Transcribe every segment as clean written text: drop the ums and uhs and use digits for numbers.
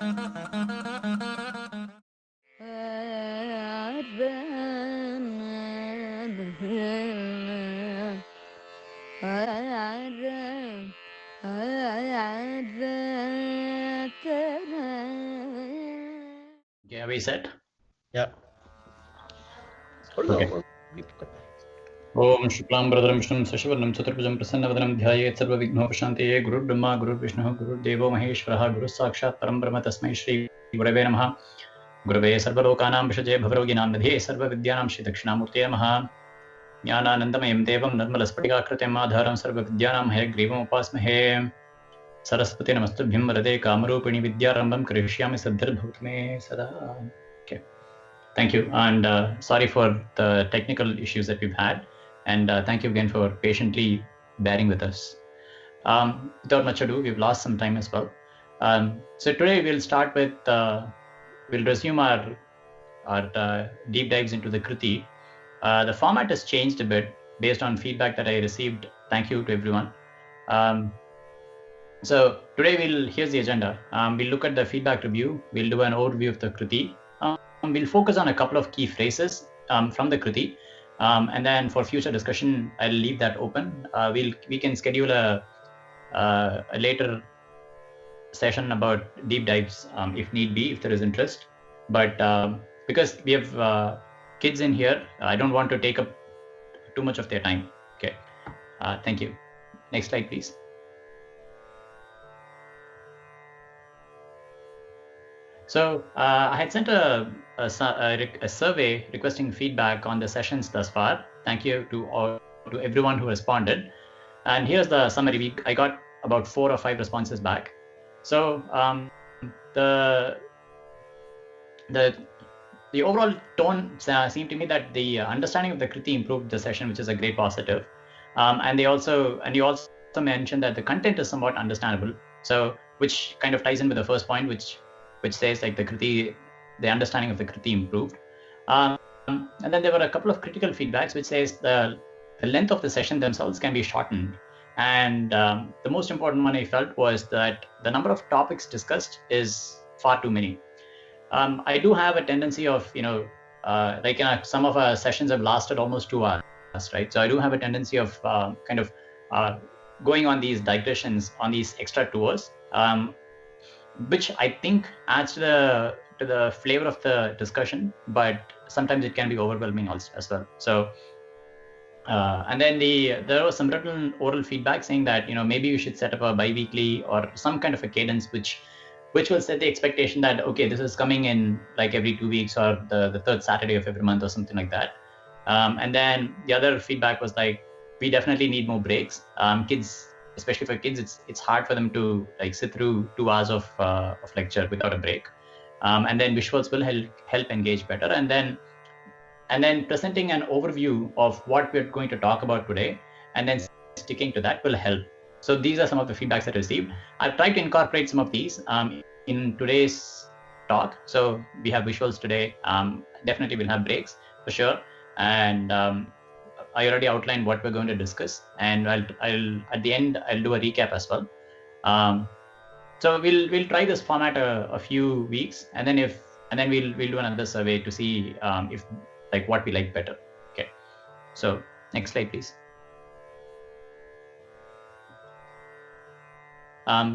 Okay, are we set? Yeah. Okay. Om Shuklam Bradram Vishnu Sashivarnam Chaturabhujam Prasannavadhanam Dhyayet Sarvavighnopashanteye Guru Brahma Guru Vishnu Guru Devo Maheshwaraha Guru Sakshat Param Brahma Tasmai Shri Gurave Namaha Gurave Sarvalokanam Vishaje Bhavaroginam Nidhe Sarvavidyanam Shri Dakshinamurte Namaha Jnananandamayam Devam Nirmalaspatigakratem Adharam Sarvavidyanam Hayagrivam Upasmahe Saraswati Namastubhyam Varade Kamarupini Vidyarambam Karishyami Saddhar Bhutme Sada. Okay. Thank you, and sorry for the technical issues that we've had, and thank you again for patiently bearing with us. Without much ado, we've lost some time as well. So today we'll start with, we'll resume our deep dives into the Kriti. The format has changed a bit based on feedback that I received. Thank you to everyone. So today here's the agenda. We'll look at the feedback review. We'll do an overview of the Kriti. We'll focus on a couple of key phrases from the Kriti, and then for future discussion, I'll leave that open. We can schedule a later session about deep dives if need be, if there is interest. But because we have kids in here, I don't want to take up too much of their time. Okay, thank you. Next slide, please. So I had sent a survey requesting feedback on the sessions thus far. Thank you to everyone who responded. And here's the summary. I got about 4 or 5 responses back. So the overall tone seemed to me that the understanding of the Kriti improved the session, which is a great positive. And you also mentioned that the content is somewhat understandable. So which kind of ties in with the first point, which says like the Kriti, the understanding of the Kriti improved. And then there were a couple of critical feedbacks, which says the length of the session themselves can be shortened. And the most important one I felt was that the number of topics discussed is far too many. I do have a tendency of, some of our sessions have lasted almost 2 hours, right? So I do have a tendency of going on these digressions, on these extra tours, which I think adds to the flavor of the discussion, but sometimes it can be overwhelming also as well. So, and then there was some written oral feedback saying that maybe you should set up a bi-weekly or some kind of a cadence which will set the expectation that okay, this is coming in like every 2 weeks or the third Saturday of every month or something like that. And then the other feedback was like, we definitely need more breaks. Kids, especially for kids, it's hard for them to like sit through 2 hours of lecture without a break. And then visuals will help engage better. And then presenting an overview of what we're going to talk about today, and then sticking to that will help. So these are some of the feedbacks I received. I've tried to incorporate some of these in today's talk. So we have visuals today. Definitely we'll have breaks for sure. And I already outlined what we're going to discuss, and I'll at the end I'll do a recap as well. So we'll try this format a few weeks, and then we'll do another survey to see if like what we like better. Okay. So next slide, please.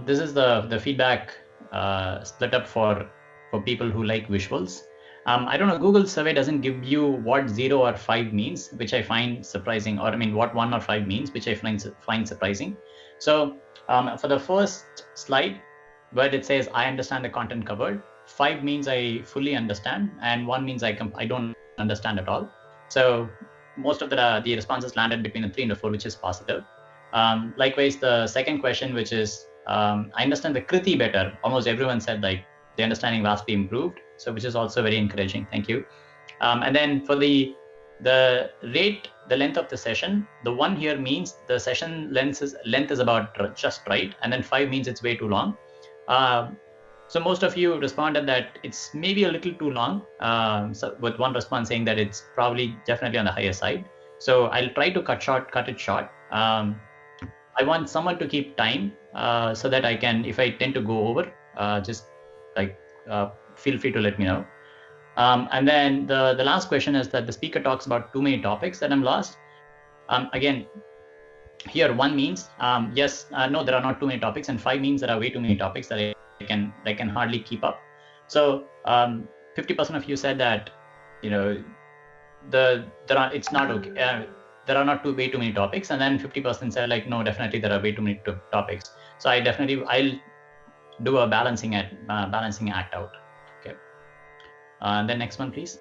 This is the feedback split up for people who like visuals. I don't know, Google survey doesn't give you what 0 or 5 means, which I find surprising, or I mean what 1 or 5 means, which I find surprising. So for the first slide, where it says I understand the content covered, 5 means I fully understand, and 1 means I don't understand at all. So most of the responses landed between a 3 and a 4, which is positive. Likewise, the second question, which is I understand the Kriti better, almost everyone said like the understanding vastly improved, so which is also very encouraging. Thank you. And then for the rate, the length of the session, the 1 here means the session length is about just right, and then 5 means it's way too long. So most of you responded that it's maybe a little too long, so with one response saying that it's probably definitely on the higher side. So I'll try to cut it short. I want someone to keep time so that I can, if I tend to go over, just like feel free to let me know. And then the last question is that the speaker talks about too many topics that I'm lost. Again, here 1 means yes, no, there are not too many topics, and 5 means there are way too many topics that I can hardly keep up. So 50% of you said that, you know, it's not okay. There are not way too many topics, and then 50% said like, no, definitely there are way too many topics. So I'll do a balancing act out. Okay. Then next one, please.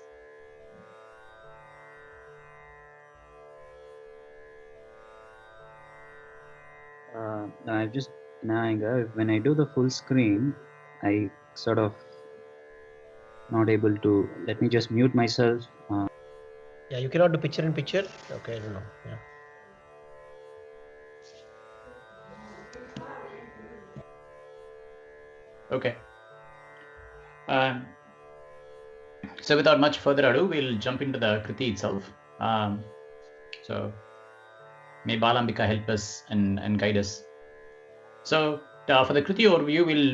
I've just when I do the full screen, I sort of not able to. Let me just mute myself. Yeah, you cannot do picture in picture. Okay, I don't know. Yeah. Okay. So without much further ado, we'll jump into the Kriti itself. So may Balambika help us and guide us. So for the Kriti overview, we'll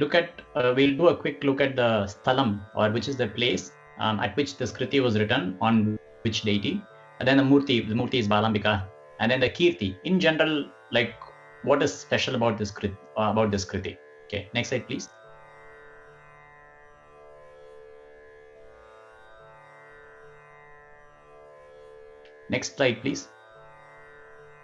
do a quick look at the Sthalam, or which is the place at which this Kriti was written, on which deity. And then the Murti is Balambika. And then the Kirti. In general, like what is special about this Kriti? Okay, next slide, please. Next slide, please.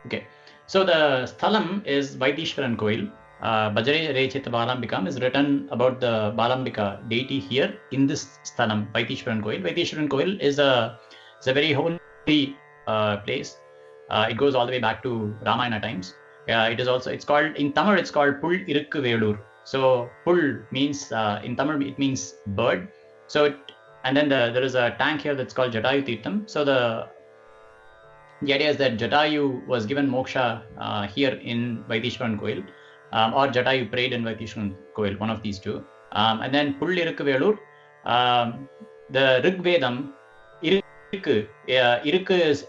Okay, so the Sthalam is Vaitheeswaran Koil. Bhajare Chitta Balambikam is written about the Balambika deity here in this Sthalam, Vaitheeswaran Koil. Vaitheeswaran Koil is a very holy place. It goes all the way back to Ramayana times. It's called, in Tamil, it's called Pul Irukku Velur. So Pul means, in Tamil, it means bird. So and then there is a tank here that's called Jatayu Tirtham. So the idea is that Jatayu was given moksha here in Vaitheeswaran Koil, or Jatayu prayed in Vaitheeswaran Koil, one of these two. And then Pul Irukku Velur, the Rig Vedam, Irukku is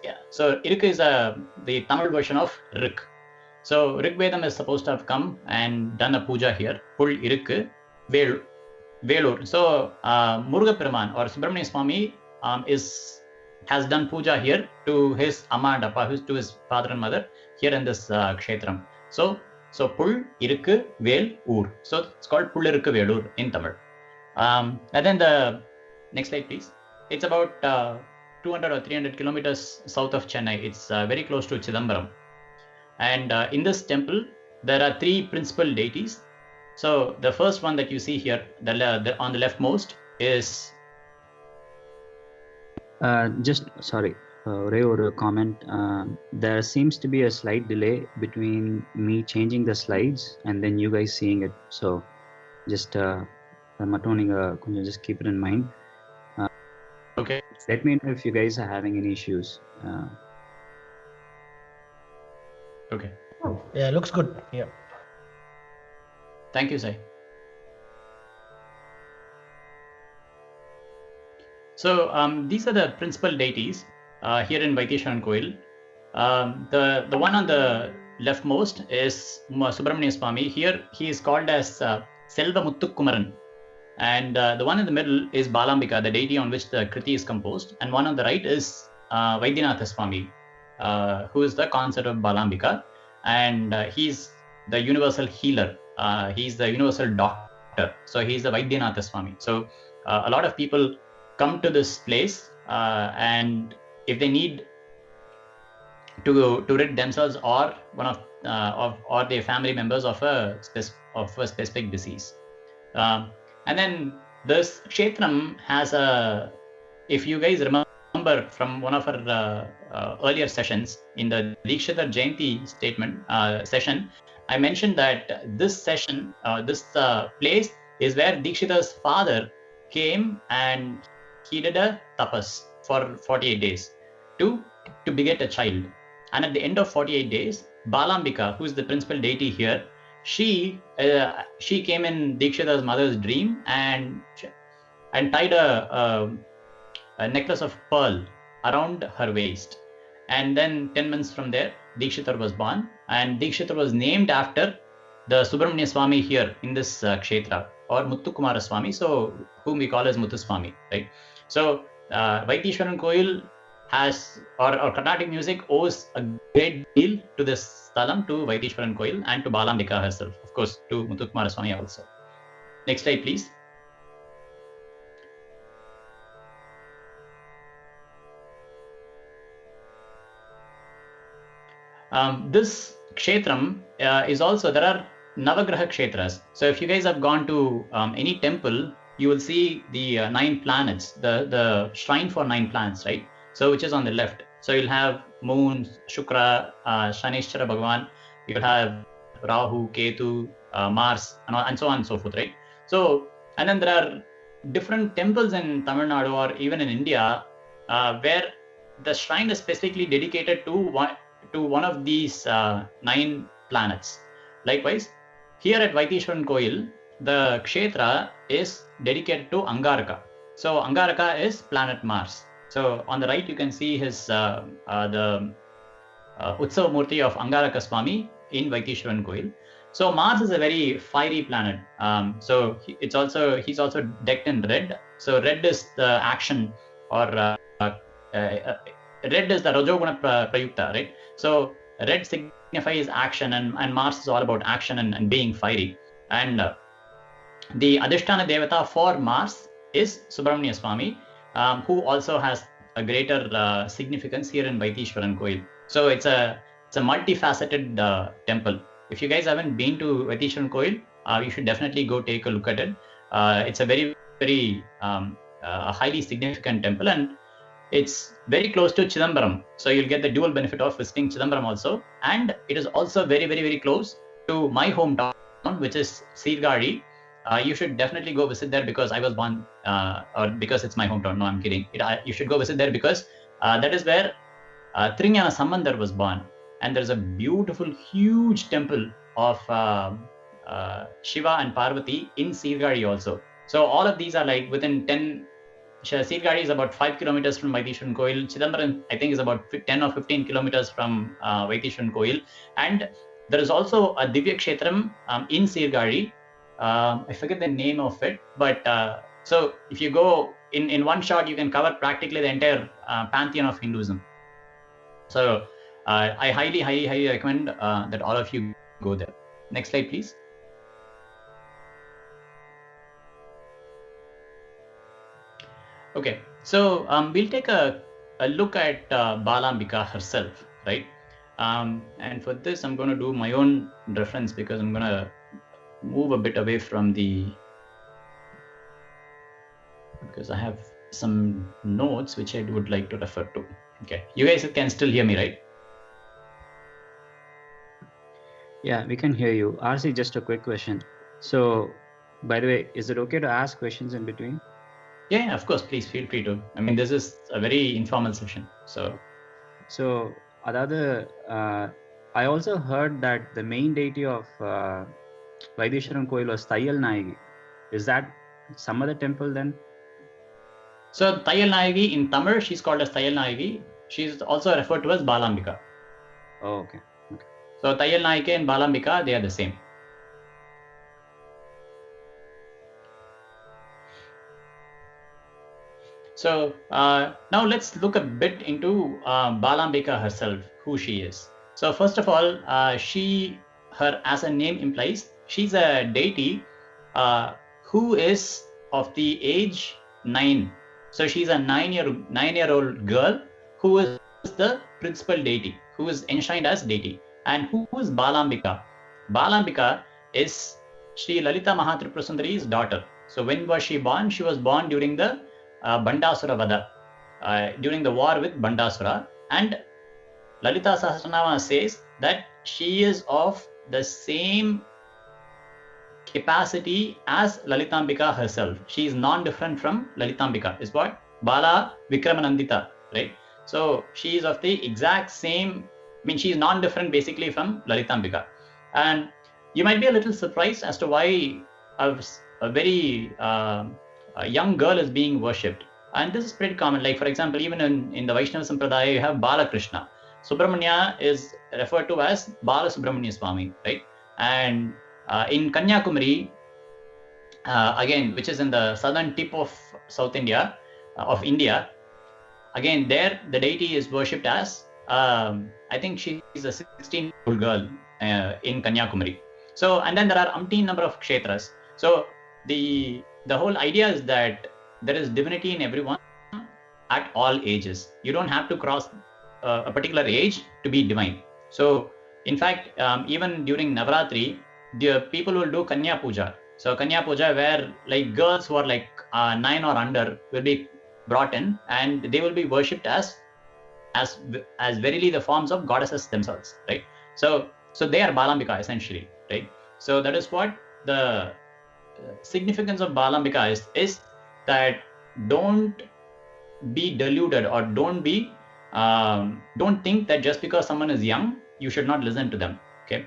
the Tamil version of Rig. So Rig Vedam is supposed to have come and done a puja here, Pul Irukku Velur. So Muruga Peruman or Subramaniya Swami has done puja here to his Amma and Appa, to his father and mother here in this Kshetram. So Pul Irukku Velur. So it's called Pul Irukku Velur in Tamil. And then the next slide, please. It's about 200 or 300 kilometers south of Chennai. It's very close to Chidambaram. And in this temple, there are 3 principal deities. So the first one that you see here, on the leftmost, is sorry, Ray, or a comment. There seems to be a slight delay between me changing the slides and then you guys seeing it. So just just keep it in mind. Okay. Let me know if you guys are having any issues. Okay. Yeah, looks good. Yeah. Thank you, Sai. So these are the principal deities here in Vaitheeswaran Koil. The one on the leftmost is Subramaniya Swami. Here he is called as Selva Muthukumaran. And the one in the middle is Balambika, the deity on which the Kriti is composed. And one on the right is Vaidyanatha Swami, who is the consort of Balambika. And he's the universal healer. He's the universal doctor. So he's the Vaidyanatha Swami. So a lot of people come to this place and if they need to rid themselves or one of their family members of a specific disease. And then this Kshetram has if you guys remember from one of our earlier sessions in the Dikshita Jayanti session, I mentioned that this place is where Dikshita's father came and he did a tapas for 48 days to beget a child. And at the end of 48 days, Balambika, who is the principal deity here, she came in Dikshita's mother's dream and tied a necklace of pearl around her waist. And then 10 months from there, Dikshita was born, and Dikshita was named after the Subramaniya Swami here in this Kshetra or Muthukumara Swami, so whom we call as Muthuswami, right? So Vaitheeswaran Koil has, or Carnatic music owes a great deal to this Thalam, to Vaitheeswaran Koil and to Baalaambika herself, of course, to Muthukumara Swami also. Next slide, please. This Kshetram is also, there are Navagraha Kshetras. So if you guys have gone to any temple, you will see the 9 planets, the shrine for 9 planets, right? So which is on the left. So you'll have Moon, Shukra, Shanishchara Bhagavan, you'll have Rahu, Ketu, Mars, and so on and so forth, right? So, and then there are different temples in Tamil Nadu or even in India where the shrine is specifically dedicated to one of these 9 planets. Likewise, here at Vaitheeswaran Koil, the Kshetra is dedicated to Angaaraka. So Angaaraka is planet Mars. So on the right, you can see his the Utsav Murti of Angaaraka Swami in Vaitheeswaran Koil. So Mars is a very fiery planet. So he's also decked in red. So red is the action, or red is the Rajoguna Prayukta, right? So red signifies action, and Mars is all about action and being fiery. And the Adhisthana Devata for Mars is Subramanya Swami, who also has a greater significance here in Vaitheeswaran Koil. So it's a multifaceted temple. If you guys haven't been to Vaitheeswaran Koil, you should definitely go take a look at it. It's a very, very highly significant temple, and it's very close to Chidambaram. So you'll get the dual benefit of visiting Chidambaram also. And it is also very, very, very close to my hometown, which is Sirgari. You should definitely go visit there because I was born, or because it's my hometown. No, I'm kidding. You should go visit there because that is where Trinyana Sambandar was born. And there's a beautiful, huge temple of Shiva and Parvati in Sirgari also. So all of these are like within 10. Sirgari is about 5 kilometers from Vaitheeswaran Koil. Chidambaram, I think, is about 10 or 15 kilometers from Vaitheeswaran Koil. And there is also a Divya Kshetram in Sirgari. I forget the name of it, but so if you go in one shot, you can cover practically the entire pantheon of Hinduism. So I highly, highly, highly recommend that all of you go there. Next slide, please. Okay, so we'll take a look at Baalaambika herself, right? And for this, I'm going to do my own reference because I'm going to move a bit away from because I have some notes which I would like to refer to. Okay, you guys can still hear me, right? Yeah, we can hear you. RC, just a quick question. So, by the way, is it okay to ask questions in between? Yeah, of course. Please feel free to. I mean, this is a very informal session. So Adada, I also heard that the main deity of Vaitheeswaran Koil was Tayyal Nayagi. Is that some other temple then? So Tayyal Nayagi in Tamil, she's called as Tayyal Nayagi. She's also referred to as Baalaambika. Oh, okay. So Tayyal Nayagi and Baalaambika, they are the same. So now let's look a bit into Baalaambika herself, who she is. So first of all, her as her name implies, she's a deity who is of the age 9. So she's a 9-year-old girl who is the principal deity, who is enshrined as deity. And who is Baalaambika? Baalaambika is Sri Lalita Mahatripura Sundari's daughter. So when was she born? She was born during the Bandasura Vada, during the war with Bandasura. And Lalita Sahasranama says that she is of the same capacity as Lalitambika herself. She is non-different from Lalitambika. Is what? Bala Vikramanandita, right? So she is of the exact same, I mean, she is non-different basically from Lalitambika. And you might be a little surprised as to why a very young girl is being worshipped. And this is pretty common. Like, for example, even in the Vaishnava Sampradaya, you have Balakrishna. Subramanya is referred to as Bala Subramanya Swami, right? And in Kanyakumari, again, which is in the southern tip of South India, of India. Again, there the deity is worshipped as, I think she is a 16-year-old girl in Kanyakumari. So, and then there are umpteen number of kshetras. So the whole idea is that there is divinity in everyone at all ages. You don't have to cross a particular age to be divine. So in fact, even during Navaratri, the people will do Kanya Puja. So Kanya Puja, where like girls who are like 9 or under will be brought in, and they will be worshipped as verily the forms of goddesses themselves, right? So they are Balambika essentially, right? So that is what the significance of Balambika is that don't be deluded, or don't think that just because someone is young, you should not listen to them. Okay,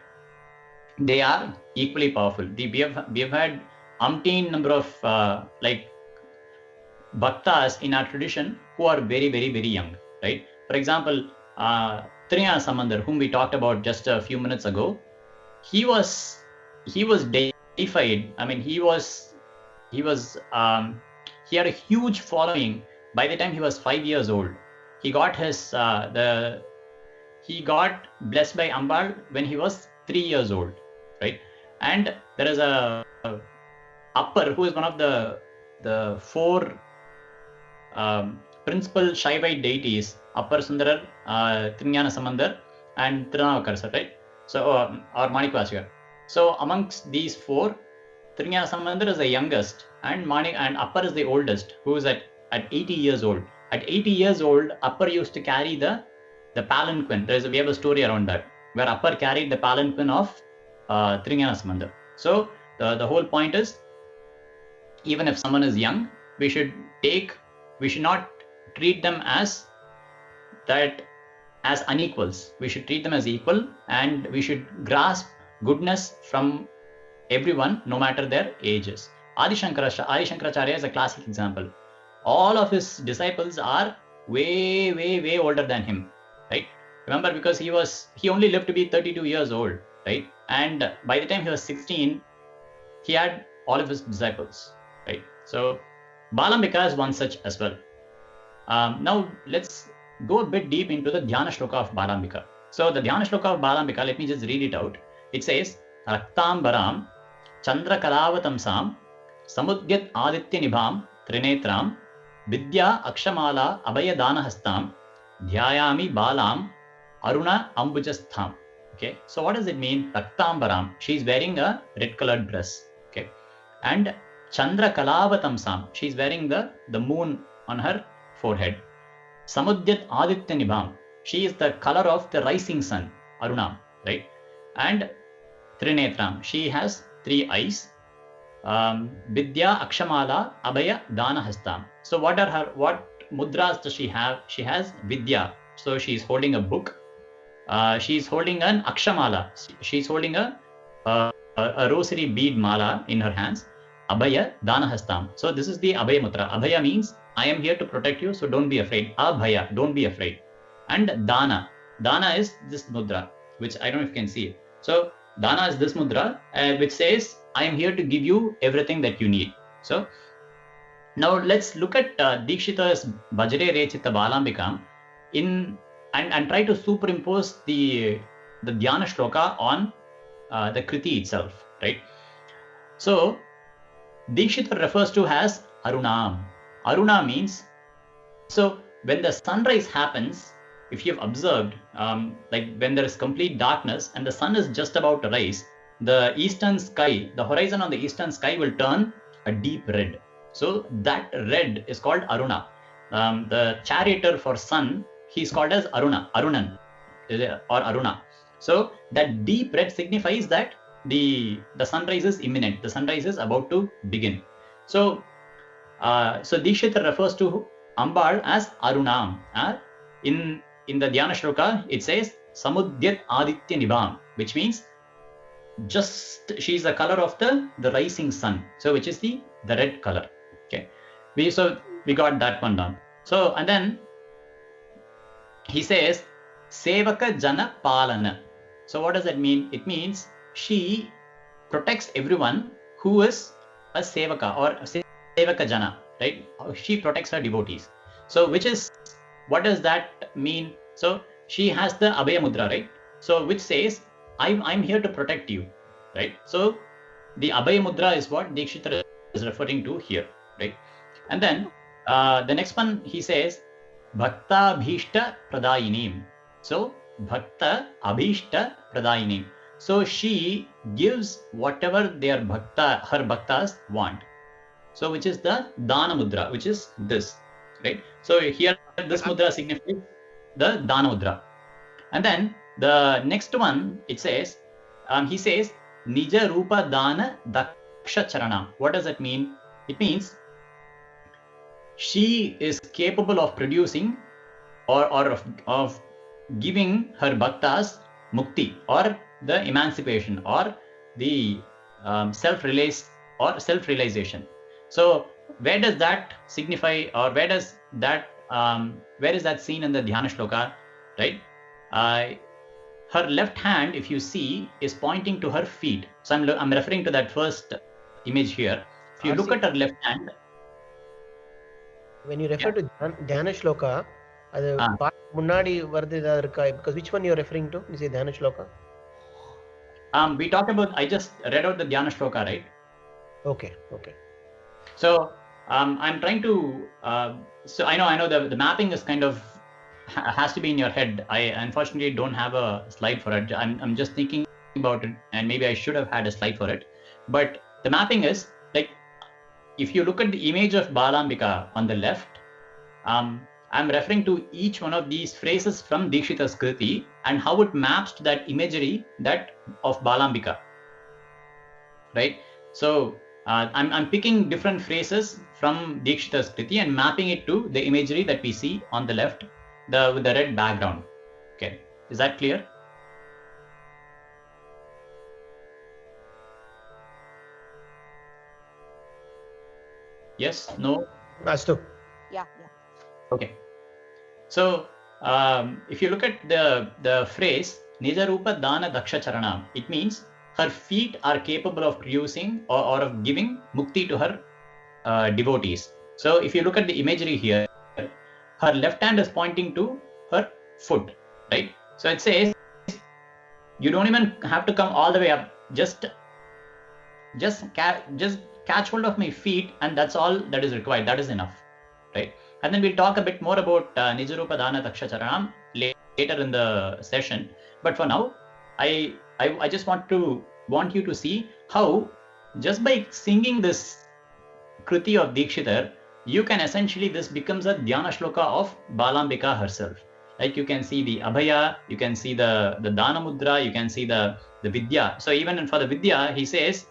they are equally powerful. We have had umpteen number of like bhaktas in our tradition who are very, very, very young, right? For example, Triya Samandar, whom we talked about just a few minutes ago, he was deified. I mean, he had a huge following by the time he was 5 years old. He got his he got blessed by Ambal when he was 3 years old, right? And there is a Appar, who is one of the four principal Shaivite deities, Appar Sundarar, Trinyana Samandar, and Tirunavakarasar, right? So, or Manikvasya. So amongst these four, Trinyana Samandar is the youngest, and Appar is the oldest, who is at 80 years old. At 80 years old, Appar used to carry the palanquin. We have a story around that, where Appar carried the palanquin of Trinyana Samandar. So the whole point is, even if someone is young, we should not treat them as unequals. We should treat them as equal, and we should grasp goodness from everyone, no matter their ages. Adi Shankaracharya is a classic example. All of his disciples are way, way, way older than him, right? Remember, because he only lived to be 32 years old, right? And by the time he was 16, he had all of his disciples, right? So Balambika is one such as well. Now let's go a bit deep into the Dhyana Shloka of Balambika. So the Dhyana Shloka of Balambika, let me just read it out. It says, Raktambaram Chandra Kalavatamsam Samudyat Aditya Nibham Trinetram Vidya Akshamala Abhaya Danahastam Dhyayami Balam Aruna Ambujastham. Okay, so what does it mean? Raktambaram, she is wearing a red colored dress. Okay, and Chandra Kalavatamsam, she is wearing the moon on her forehead. Samudyat Aditya Nibham, she is the color of the rising sun, Arunam, right? And Trinetram, she has 3 eyes. Vidya Akshamala Abhaya Danahastam. So what mudras does she have? She has Vidya. So she is holding a book. She is holding an Akshamala. She is holding a rosary bead mala in her hands. Abhaya Danahastam. So this is the Abhaya Mudra. Abhaya means I am here to protect you, so don't be afraid. Abhaya, don't be afraid. And Dana. Dana is this mudra, which I don't know if you can see it. So Dana is this mudra, which says, I am here to give you everything that you need. So now let's look at Dikshita's Bhajare Chitta Balambikam and try to superimpose the Dhyana Shloka on the Kriti itself, right? So Dikshita refers to as Arunam. Aruna means, so when the sunrise happens, if you've observed, like when there is complete darkness and the sun is just about to rise, the eastern sky, the horizon on the eastern sky will turn a deep red. So that red is called Aruna. The charioteer for sun, he's called as Arunan, or Aruna. So that deep red signifies that the sunrise is imminent. The sunrise is about to begin. So Dikshita refers to Ambal as Arunam. In the Dhyana Shloka, it says Samudyat Aditya Nibham, which means just she is the color of the rising sun. So which is the red color. Okay, we got that one down. So and then he says Sevaka Jana Palana. So what does that mean? It means she protects everyone who is sevaka or sevaka jana, right? She protects her devotees. So what does that mean? So she has the Abhaya Mudra, right? So which says, I'm here to protect you, right? So the Abhaya Mudra is what Dikshita is referring to here, right? And then the next one, he says, Bhakta Bhishta Pradayinim. So Bhakta Abhishta Pradayinim. So she gives whatever her bhaktas want. So which is the Dana Mudra, which is this, right? So here this mudra signifies the Dana Mudra. And then the next one, it says, he says, Nija Rupa Dana Daksha Charana. What does that mean? It means she is capable of producing or of giving her bhaktas mukti, or the emancipation, or the self-realization. So where does that signify, or where is that seen in the Dhyana Shloka, right? Her left hand, if you see, is pointing to her feet. So I'm referring to that first image here. If you look at her left hand, when you refer to Dhyana Shloka, because which one you're referring to? You say Dhyana Shloka? We talked about, I just read out the Dhyana Shloka, right? Okay. So I'm trying to, so I know the mapping is kind of, has to be in your head. I unfortunately don't have a slide for it. I'm just thinking about it, and maybe I should have had a slide for it. But the mapping is, like, if you look at the image of Balambika on the left, I'm referring to each one of these phrases from Dikshita's Kriti and how it maps to that imagery of Balambika, right? So I'm picking different phrases from Dikshita's Kriti and mapping it to the imagery that we see on the left, with the red background. Okay, is that clear? Yes? No? Astu. Yeah. Okay. So if you look at the phrase Nija Rupa Dana Daksha Charana, it means her feet are capable of producing or of giving mukti to her devotees. So if you look at the imagery here, her left hand is pointing to her foot, right? So it says, you don't even have to come all the way up. Just catch hold of my feet, and that's all that is required. That is enough, right? And then we'll talk a bit more about Nijarupa Dana Daksha Charanam later in the session. But for now, I just want you to see how just by singing this Kriti of Dikshita, you can essentially, this becomes a Dhyana Shloka of Balambika herself. Like you can see the Abhaya, you can see the Dana Mudra, you can see the Vidya. So even for the Vidya, he says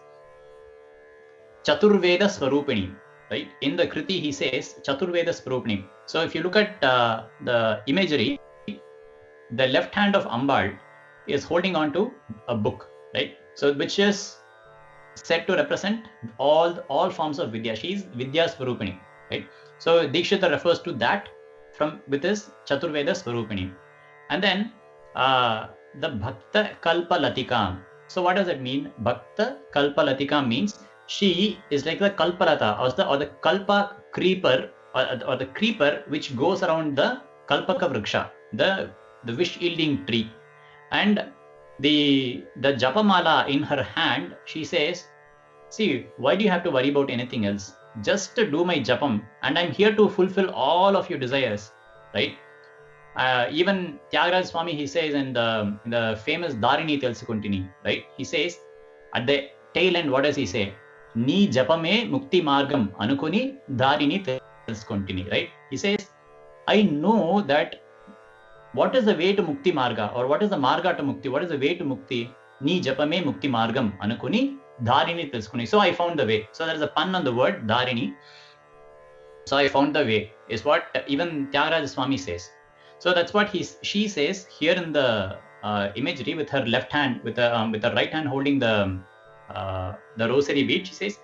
Chaturveda Swarupini, right? In the Kriti, he says Chaturveda Swarupini. So if you look at the imagery, the left hand of Ambal is holding on to a book, right? So which is said to represent all forms of Vidya. She is Vidya Swarupini, right? So Dikshita refers to that with his Chaturveda Swarupini. And then the Bhakta Kalpa Latika. So what does it mean? Bhakta Kalpa Latika means she is like the Kalpalata or the Kalpa creeper or the creeper which goes around the Kalpaka Vriksha, the wish yielding tree. And the Japamala in her hand, she says, see, why do you have to worry about anything else? Just to do my Japam, and I'm here to fulfill all of your desires, right? Even Tyagaraja Swami, he says in the famous Dharini Telsukuntini, right? He says at the tail end, what does he say? Ni Japame Mukti Margam Anukuni Dharini Telsukuntini, right? He says, I know that what is the way to Mukti Marga, or what is the Marga to Mukti? What is the way to Mukti? Ni Japame Mukti Margam Anukuni Dharini Telskuni. So I found the way. So there is a pun on the word Dharini. So I found the way is what even Tyagaraja Swami says. So that's what she says here in the imagery with her left hand, with her right hand holding the rosary bead. She says,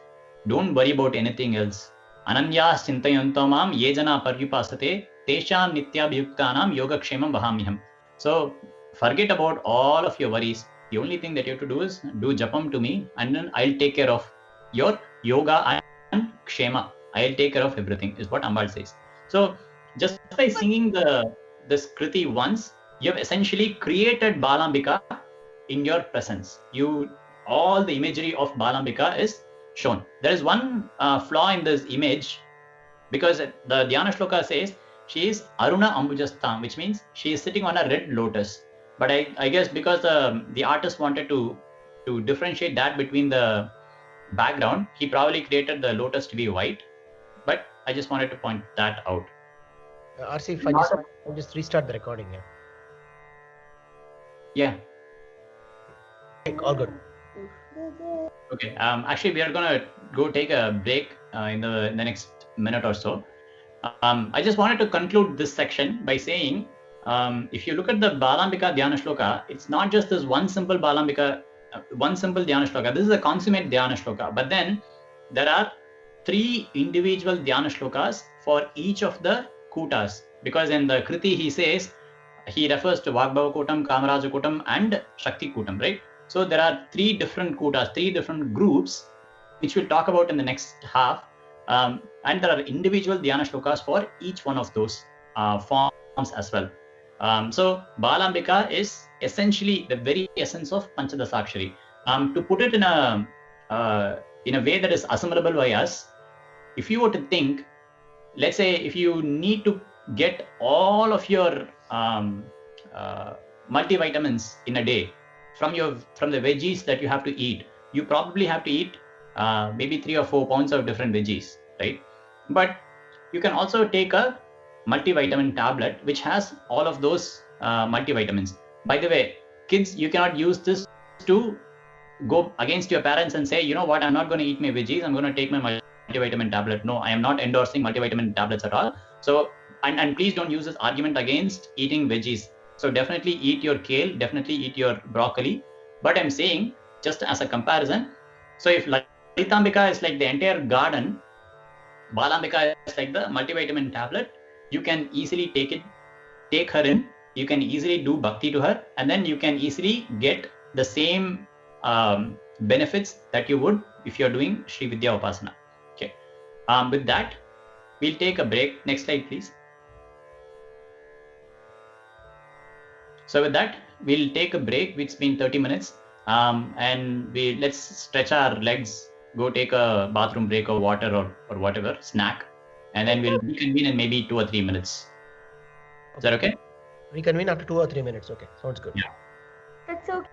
don't worry about anything else. Ananyas chintayantamam yejana paryupasate tesham nityabhyuktanam yogakshemam vahamiham. So forget about all of your worries. The only thing that you have to do is do Japam to me, and then I'll take care of your yoga and kshema. I'll take care of everything, is what Ambal says. So just by singing this kriti once, you have essentially created Balambika in your presence. All the imagery of Balambika is shown. There is one flaw in this image, because the Dhyana Shloka says she is Aruna Ambujastham, which means she is sitting on a red lotus. But I guess because the artist wanted to differentiate that between the background, he probably created the lotus to be white. But I just wanted to point that out. RC, if I just restart the recording. Yeah. All good. Okay. Actually, we are gonna go take a break in the next minute or so. I just wanted to conclude this section by saying, if you look at the Balambika Dhyana Shloka, it's not just this one simple Balambika, one simple Dhyana Shloka. This is a consummate Dhyana Shloka. But then there are 3 individual Dhyana Shlokas for each of the kutas. Because in the Kriti he says, he refers to Vagbhava Kutam, Kamaraja Kutam and Shakti Kutam, right? So there are 3 different kutas, 3 different groups, which we'll talk about in the next half. And there are individual Dhyana Shlokas for each one of those forms as well. So Balambika is essentially the very essence of Panchadasakshari. To put it in a way that is assimilable by us, if you were to think, let's say if you need to get all of your multivitamins in a day from the veggies that you have to eat, you probably have to eat maybe 3 or 4 pounds of different veggies, right? But you can also take a multivitamin tablet which has all of those multivitamins. By the way, kids, you cannot use this to go against your parents and say, you know what, I'm not going to eat my veggies, I'm going to take my multivitamin tablet. No, I am not endorsing multivitamin tablets at all. So, and please don't use this argument against eating veggies. So definitely eat your kale, definitely eat your broccoli. But I'm saying, just as a comparison, so if Lalitambika is like the entire garden, Balambika is like the multivitamin tablet, you can easily take her in, you can easily do bhakti to her, and then you can easily get the same benefits that you would if you're doing Sri Vidya Upasana. Okay. With that, we'll take a break. Next slide, please. So with that, we'll take a break. It's been 30 minutes. And let's stretch our legs, go take a bathroom break or water or whatever, snack. And then we'll reconvene in maybe 2 or 3 minutes. Is that okay? Reconvene after 2 or 3 minutes. Okay, sounds good. Yeah. That's okay.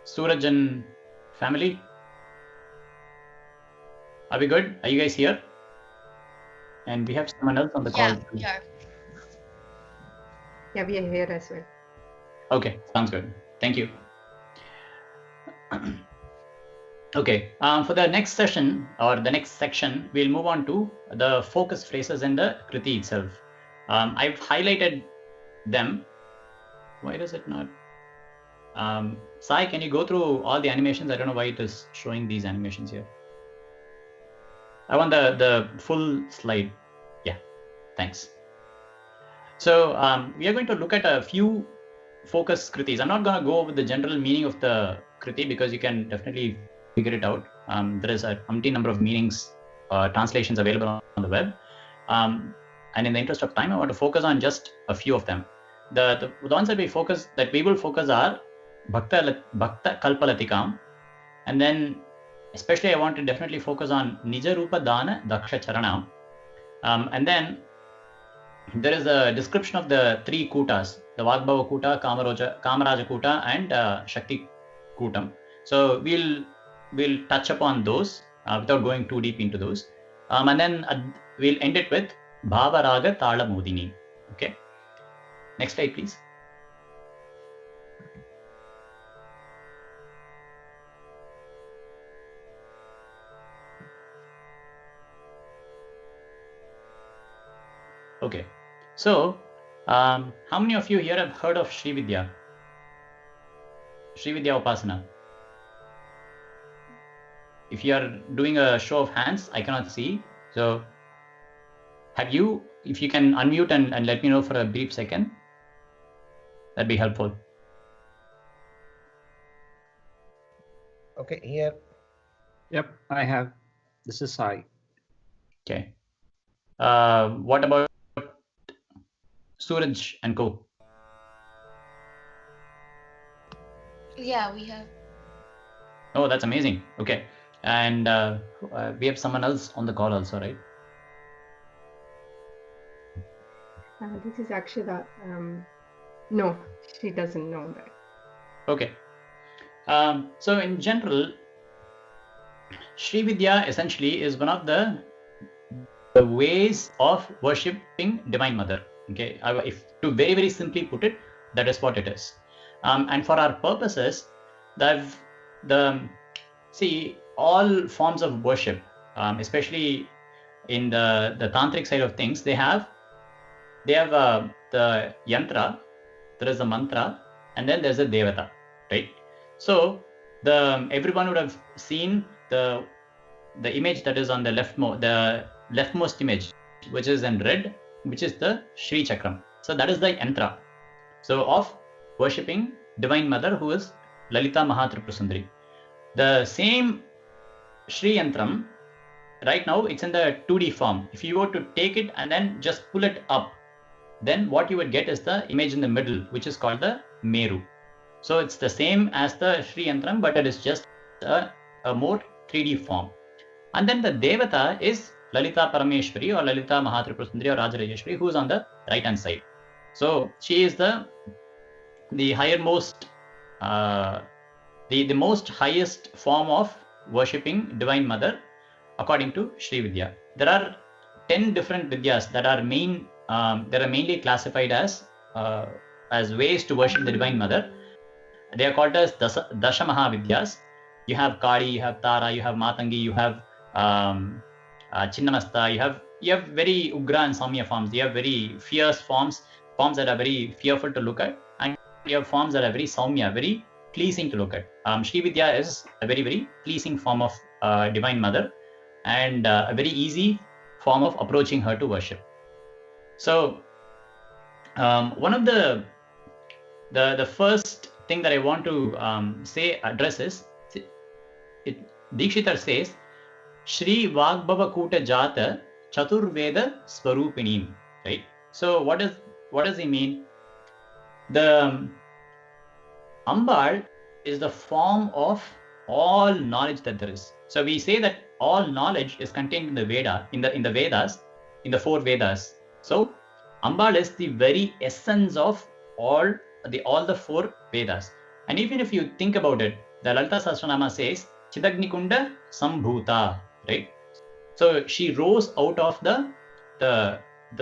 Suraj and family, are we good? Are you guys here? And we have someone else on the call. Yeah. Yeah, we are here as well. Okay, sounds good. Thank you. Okay, for the next session or the next section, we'll move on to the focus phrases in the Kriti itself. I've highlighted them. Why does it not? Sai, can you go through all the animations? I don't know why it is showing these animations here. I want the full slide. Yeah, thanks. So we are going to look at a few focus kritis. I'm not going to go over the general meaning of the kriti because you can definitely figure it out. There is a umpteen number of meanings, translations available on the web. And in the interest of time, I want to focus on just a few of them. The ones that we will focus are Bhakta Kalpalatikam, and then especially I want to definitely focus on Nija Rupa Dana Daksha Charana. And then there is a description of the 3 kutas, the Vagbhava Kuta, Kamaraja Kuta and Shakti Kutam. So we'll touch upon those without going too deep into those. And then we'll end it with Bhava Raga Tala Modini. Okay. Next slide, please. Okay, so how many of you here have heard of Sri Vidya? Sri Vidya Upasana? if you are doing a show of hands, I cannot see. So have you, if you can unmute and let me know for a brief second, that'd be helpful. Okay, here. Yep, I have. This is Sai. Okay. What about Suraj and Co? Yeah, we have. Oh, that's amazing. Okay. And we have someone else on the call also, right? This is Akshita. No, she doesn't know that. Okay. So in general, Sri Vidya essentially is one of the ways of worshipping Divine Mother. Okay, if to very, very simply put it, that is what it is. And for our purposes, see, all forms of worship, especially in the tantric side of things, they have the yantra, there is a mantra, and then there's a devata, right? So everyone would have seen the image that is on the leftmost image, which is in red, which is the Sri Chakram. So that is the yantra. So of worshipping Divine Mother, who is Lalita Mahatripurasundari. The same Sri Yantram, right now it's in the 2D form. If you were to take it and then just pull it up, then what you would get is the image in the middle, which is called the Meru. So it's the same as the Sri Yantram, but it is just a more 3D form. And then the Devata is Lalita Parameshwari or Lalita Mahatripurasundari or Rajarajeshwari, who is on the right hand side. So she is the highermost, the most highest form of worshipping Divine Mother according to Sri Vidya. There are 10 different Vidyas that are mainly classified as ways to worship the Divine Mother. They are called as Dasha Mahavidyas. You have Kali, you have Tara, you have Matangi, you have Chinnamasta, you have very Ugra and Samya forms. You have very fierce forms that are very fearful to look at, and you have forms that are very Saumya, very pleasing to look at. Sri Vidya is a very, very pleasing form of Divine Mother, and a very easy form of approaching her to worship. So one of the first thing that I want to address is, Dikshitar says, Shri Vagbhava Kuta Jata Chaturveda Swarupinim, right? So what does he mean? The Ambal is the form of all knowledge that there is. So we say that all knowledge is contained in the Veda, in the Vedas, in the 4 Vedas. So Ambal is the very essence of all the 4 Vedas. And even if you think about it, the Lalita Sahasranama says Chidagnikunda Sambhuta, right? So she rose out of the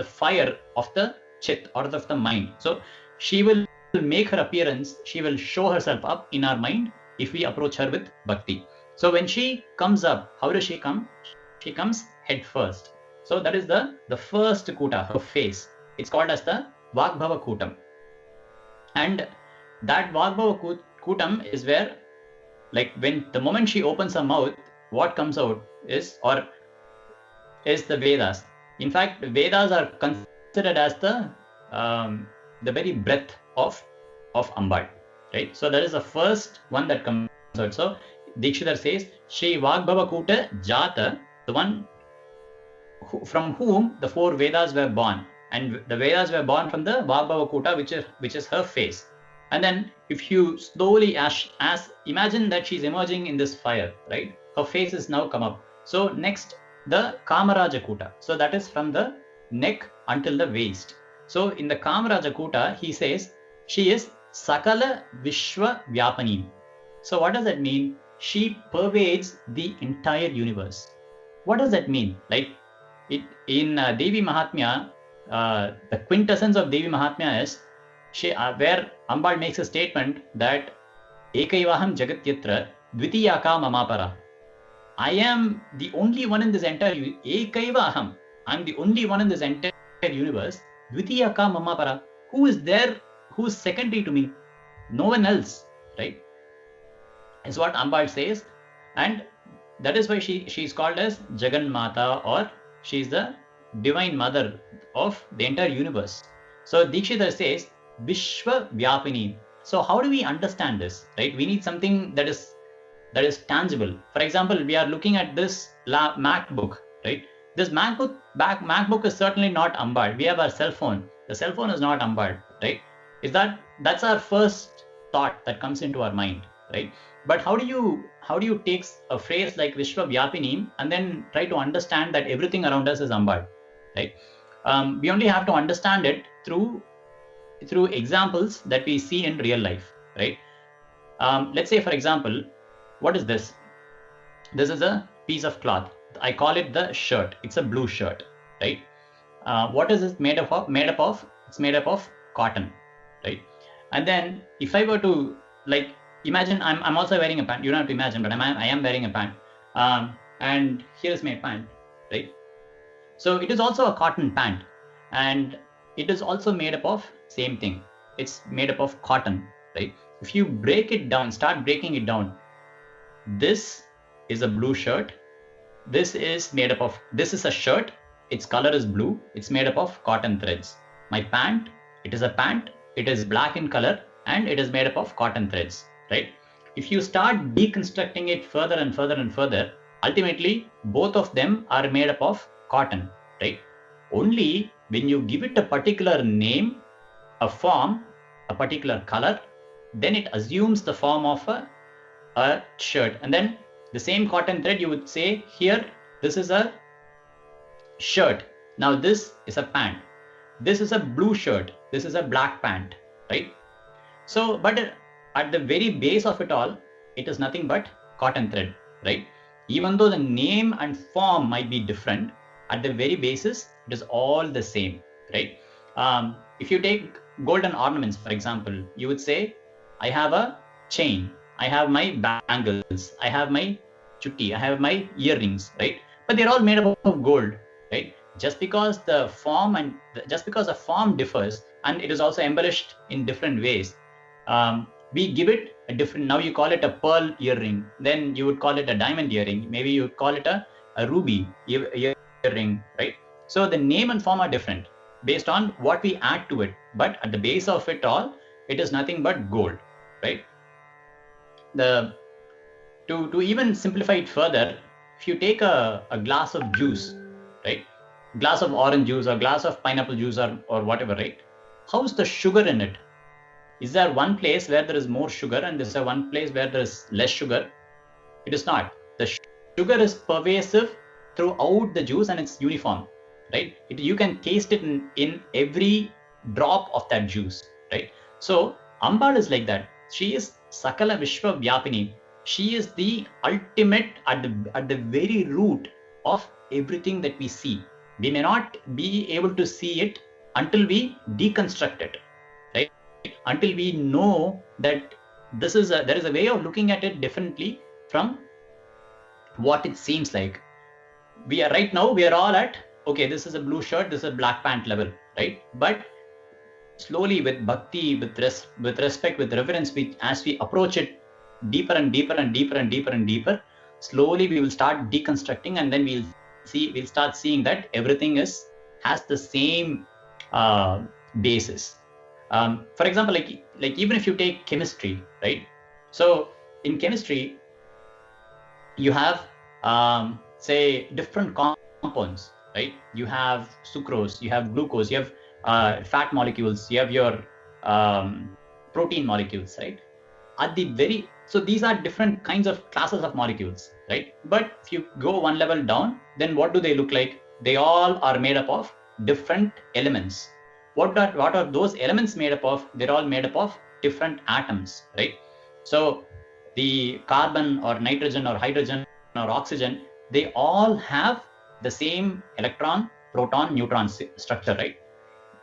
fire of the Chit, or of the mind. So she will make her appearance, she will show herself up in our mind if we approach her with bhakti. So when she comes up, how does she come? She comes head first. So that is the first kuta, her face. It's called as the Vagbhava Kutam. And that Vagbhava Kutam is where, like, when the moment she opens her mouth, what comes out is the Vedas. In fact, Vedas are considered as the very breath of Ambal, right? So that is the first one that comes out. So Dikshidhar says, Shri Vagbhava Kuta Jata, the one from whom the 4 Vedas were born. And the Vedas were born from the Vagbhava Kuta, which is her face. And then if you slowly imagine that she's emerging in this fire, right? Her face is now come up. So next, the Kamaraja Kuta. So that is from the neck until the waist. So in the Kamaraja Kuta, he says, she is Sakala Vishwa Vyapani. So what does that mean? She pervades the entire universe. What does that mean? Like in Devi Mahatmya, the quintessence of Devi Mahatmya is where Ambal makes a statement that Ekaivaham Jagatyatra Dvitiyaka Mamapara. I am the only one in this entire Ekaivaham. I'm the only one in this entire universe. Dvitiyaka Mamapara. Who is there? Who is secondary to me? No one else, right? Is what Ambal says. And that is why she's called as Jagan Mata, or she's the divine mother of the entire universe. So Dikshita says Vishwa Vyapini. So how do we understand this, right? We need something that is tangible. For example, we are looking at this MacBook, right? This MacBook is certainly not Ambad. We have our cell phone. The cell phone is not Ambad, right? That's our first thought that comes into our mind, right? But how do you take a phrase like Vishwa Vyapini and then try to understand that everything around us is Ambad, right? We only have to understand it through examples that we see in real life, right? Let's say, for example, what is this? This is a piece of cloth. I call it the shirt. It's a blue shirt, right? What is it made up of? It's made up of cotton, right? And then if I were to imagine I'm also wearing a pant. You don't have to imagine, but I am wearing a pant. And here's my pant, right? So it is also a cotton pant, and it is also made up of same thing. It's made up of cotton, right? If you break it down, start breaking it down. This is a blue shirt. This is a shirt. Its color is blue. It's made up of cotton threads. My pant, it is a pant. It is black in color and it is made up of cotton threads, right? If you start deconstructing it further and further and further, ultimately both of them are made up of cotton, right? Only when you give it a particular name, a form, a particular color, then it assumes the form of a shirt. And then the same cotton thread, you would say here, this is a shirt. Now this is a pant. This is a blue shirt. This is a black pant, right? So, but at the very base of it all, it is nothing but cotton thread, right? Even though the name and form might be different, at the very basis, it is all the same, right? If you take golden ornaments, for example, you would say, I have a chain. I have my bangles, I have my chutti, I have my earrings, right? But they're all made up of gold, right? Just because the form differs, and it is also embellished in different ways, we give it a different. Now you call it a pearl earring, then you would call it a diamond earring, maybe you would call it a ruby earring, right? So the name and form are different based on what we add to it, but at the base of it all, it is nothing but gold, right? To even simplify it further, if you take a glass of juice, right? Glass of orange juice or glass of pineapple juice or whatever, right? How's the sugar in it? Is there one place where there is more sugar and is there one place where there is less sugar? It is not. The sugar is pervasive throughout the juice and it's uniform, right? You can taste it in every drop of that juice, right? So Ambal is like that. She is Sakala Vishwa Vyapini. She is the ultimate at the very root of everything that we see. We may not be able to see it until we deconstruct it, right? Until we know that there is a way of looking at it differently from what it seems like. We are all at, okay, this is a blue shirt, this is a black pant level, right? But slowly, with bhakti, with respect, with reverence, as we approach it deeper and deeper and deeper and deeper and deeper, slowly we will start deconstructing, and then we'll start seeing that everything has the same basis. For example, like even if you take chemistry, right? So in chemistry, you have say different compounds, right? You have sucrose, you have glucose, you have fat molecules, you have your protein molecules, right? So these are different kinds of classes of molecules, right? But if you go one level down, then what do they look like? They all are made up of different elements. What are those elements made up of? They're all made up of different atoms, right? So the carbon or nitrogen or hydrogen or oxygen, they all have the same electron, proton, neutron structure, right?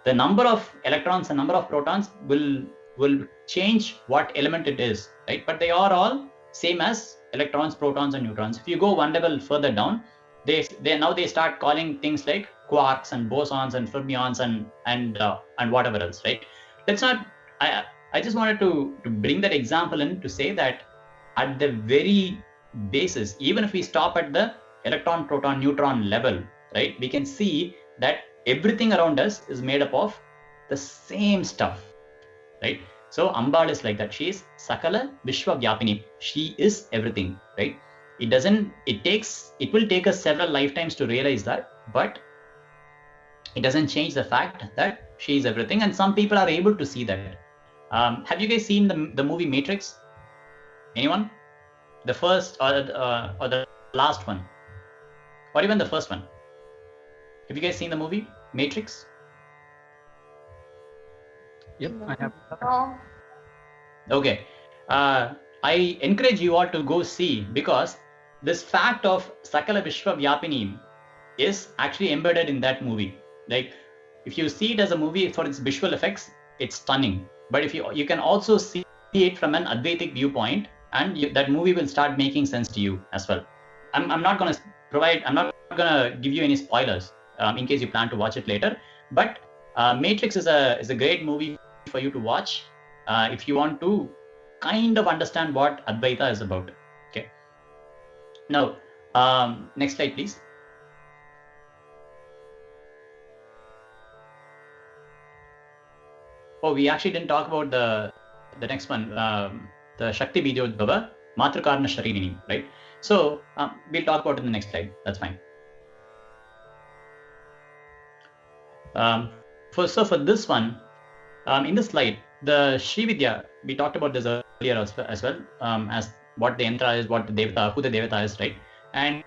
The number of electrons and number of protons will change what element it is, right? But they are all same as electrons, protons, and neutrons. If you go one level further down, they start calling things like quarks and bosons and fermions and whatever else, right? Let's not. I just wanted to bring that example in to say that at the very basis, even if we stop at the electron, proton, neutron level, right, we can see that everything around us is made up of the same stuff, right? So Ambal is like that. She is Sakala Vishwa Vyapini. She is everything, right? It will take us several lifetimes to realize that, but it doesn't change the fact that she is everything, and some people are able to see that. Have you guys seen the movie Matrix? Anyone? The first or the last one, or even the first one? Have you guys seen the movie Matrix? Yep, I have. No. Okay. I encourage you all to go see, because this fact of Sakala Vishwa Vyapini is actually embedded in that movie. Like, if you see it as a movie for its visual effects, it's stunning. But if you can also see it from an Advaitic viewpoint, and that movie will start making sense to you as well. I'm not going to give you any spoilers in case you plan to watch it later. But Matrix is a great movie for you to watch if you want to kind of understand what Advaita is about. Okay. Now, next slide, please. Oh, we actually didn't talk about the next one, the Shakti Bidyodbhava Matrakarna Sharirini, right? So we'll talk about it in the next slide. That's fine. So for this one, in this slide, the Sri Vidya, we talked about this earlier as well, as what the yantra is, what the devata, who the devata is, right? And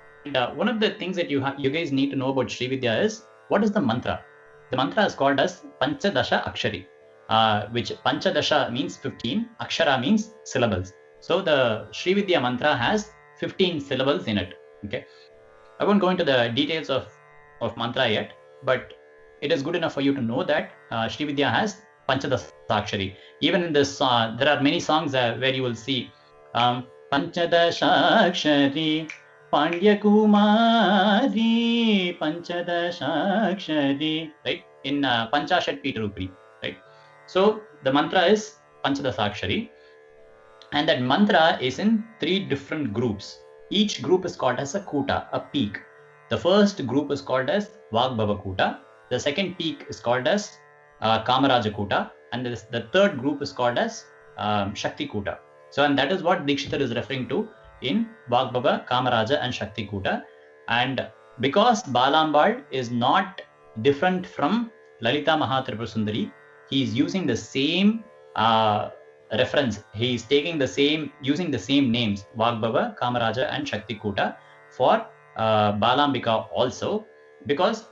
one of the things that you guys need to know about Sri Vidya is, what is the mantra? The mantra is called as Panchadasha Akshari, which Panchadasha means 15, Akshara means syllables. So the Sri Vidya mantra has 15 syllables in it. Okay, I won't go into the details of mantra yet, but it is good enough for you to know that Sri Vidya has Panchadasha Akshari. Even in this, there are many songs where you will see Panchadasha Akshari, Pandya Kumari, Panchadasha Akshari, right? In Panchashat Pitarupri, right? So the mantra is Panchadasha Akshari, and that mantra is in 3 different groups. Each group is called as a kuta, a peak. The first group is called as Vagbhava Kuta. The second peak is called as Kamaraja Kuta, and the third group is called as Shakti Kuta. So, and that is what Dikshita is referring to in Vagbhava, Kamaraja and Shakti Kuta. And because Balambal is not different from Lalita Mahatripura Sundari, he is using the same reference. He is taking using the same names, Vagbhava, Kamaraja and Shakti Kuta, for Balambika also, because,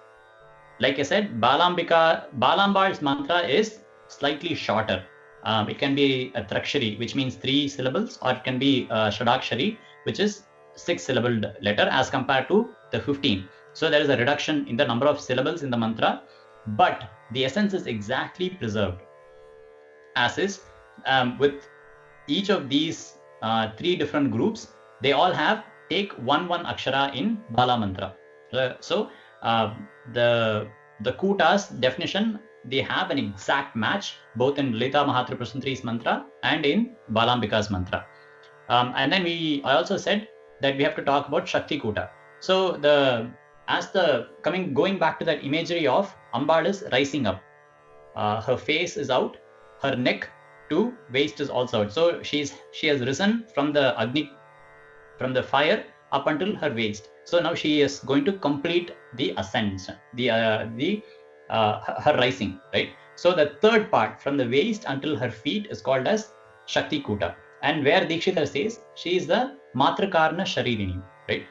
like I said, Balambal's mantra is slightly shorter. It can be a Trakshari, which means 3 syllables, or it can be a Shadakshari, which is 6-syllabled letter, as compared to the 15. So there is a reduction in the number of syllables in the mantra, but the essence is exactly preserved. As is with each of these 3 different groups, they all take one akshara in Bala mantra. So the Kuta's definition, they have an exact match both in Lalita Mahatripura Sundari's mantra and in Balambika's mantra. And then I also said that we have to talk about Shakti Kuta. So going back to that imagery of Ambal is rising up. Her face is out, her neck to waist is also out. So she has risen from the Agni, from the fire, up until her waist. So now she is going to complete the ascent, her rising, right? So the third part, from the waist until her feet, is called as Shakti Kuta, and where Dikshita says she is the Matrakarna Sharirini, right?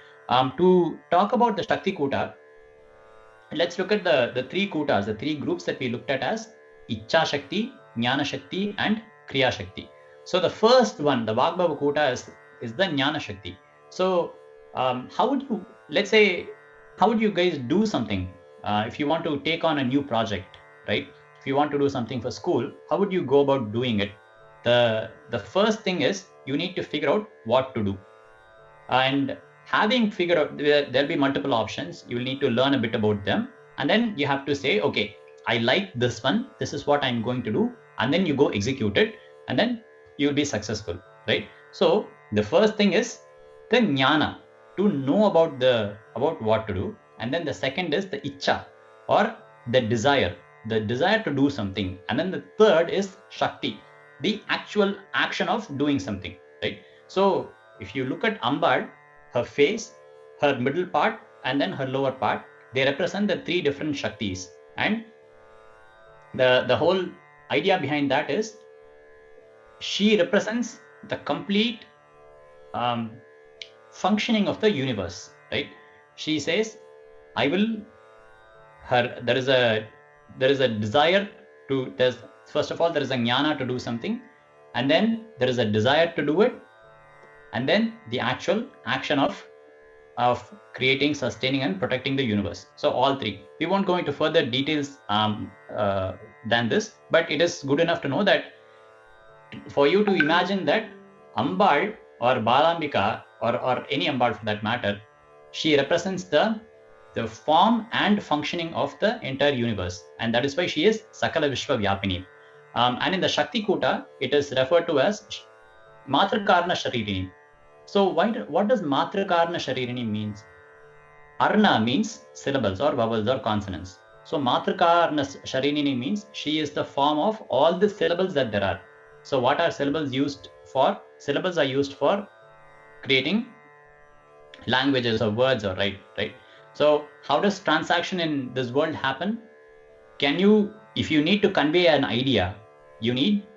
To talk about the Shakti Kuta, let's look at the 3 Kutas, the 3 groups that we looked at as Icha Shakti, Jnana Shakti and Kriya Shakti. So the first one, the Vagbhava Kuta, is the Jnana Shakti. So how would you guys do something if you want to take on a new project, right? If you want to do something for school, how would you go about doing it? The first thing is you need to figure out what to do, and having figured out, there'll be multiple options. You will need to learn a bit about them, and then you have to say, okay, I like this one, this is what I'm going to do, and then you go execute it, and then you'll be successful, right? So the first thing is the jnana, to know about what to do. And then the second is the icha, or the desire to do something. And then the third is shakti, the actual action of doing something, right? So if you look at Ambal, her face, her middle part, and then her lower part, they represent the three different shaktis. And the whole idea behind that is she represents the complete functioning of the universe, right? She says, I will, there is a desire to, first of all, there is a jnana to do something, and then there is a desire to do it, and then the actual action of creating, sustaining, and protecting the universe. So all three. We won't go into further details than this, but it is good enough to know that for you to imagine that Ambal or Balambika or any Ambal for that matter, she represents the form and functioning of the entire universe, and that is why she is Sakala Vishwa Vyapini. And in the Shakti Kuta, it is referred to as Matrikarna Sharirini. So what does Matrikarna Sharirini means? Arna means syllables or vowels or consonants. So Matrikarna Sharirini means she is the form of all the syllables that there are. So what are syllables used for? Syllables are used for creating languages or words, or right? So how does transaction in this world happen? If you need to convey an idea, you need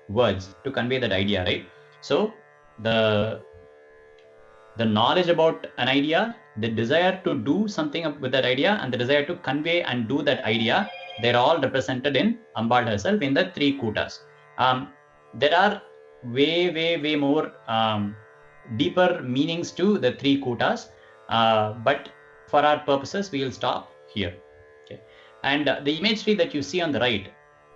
words to convey that idea, right? So the knowledge about an idea, the desire to do something with that idea, and the desire to convey and do that idea, they're all represented in Ambal herself in the three kutas. There are way more deeper meanings to the three kutas, but for our purposes, we will stop here. Okay. And the imagery that you see on the right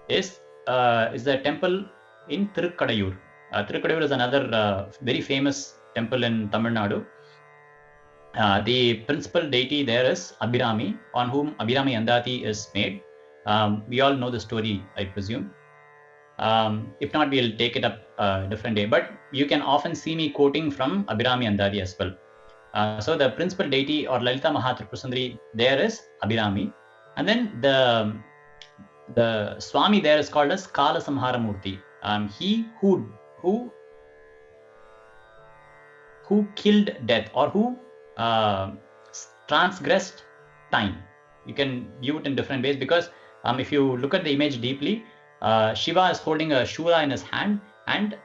is the temple in Tirukadayur. Tirukadayur is another very famous temple in Tamil Nadu. The principal deity there is Abhirami, on whom Abhirami Andati is made. We all know the story, I presume. If not, we'll take it up a different day. But you can often see me quoting from Abhirami Andati as well. So the principal deity or Lalita Mahatripurasundari there is Abhirami. And then the Swami there is called as Kala Samhara Murthy. He who killed death, or who transgressed time. You can view it in different ways, because if you look at the image deeply, Shiva is holding a shura in his hand, and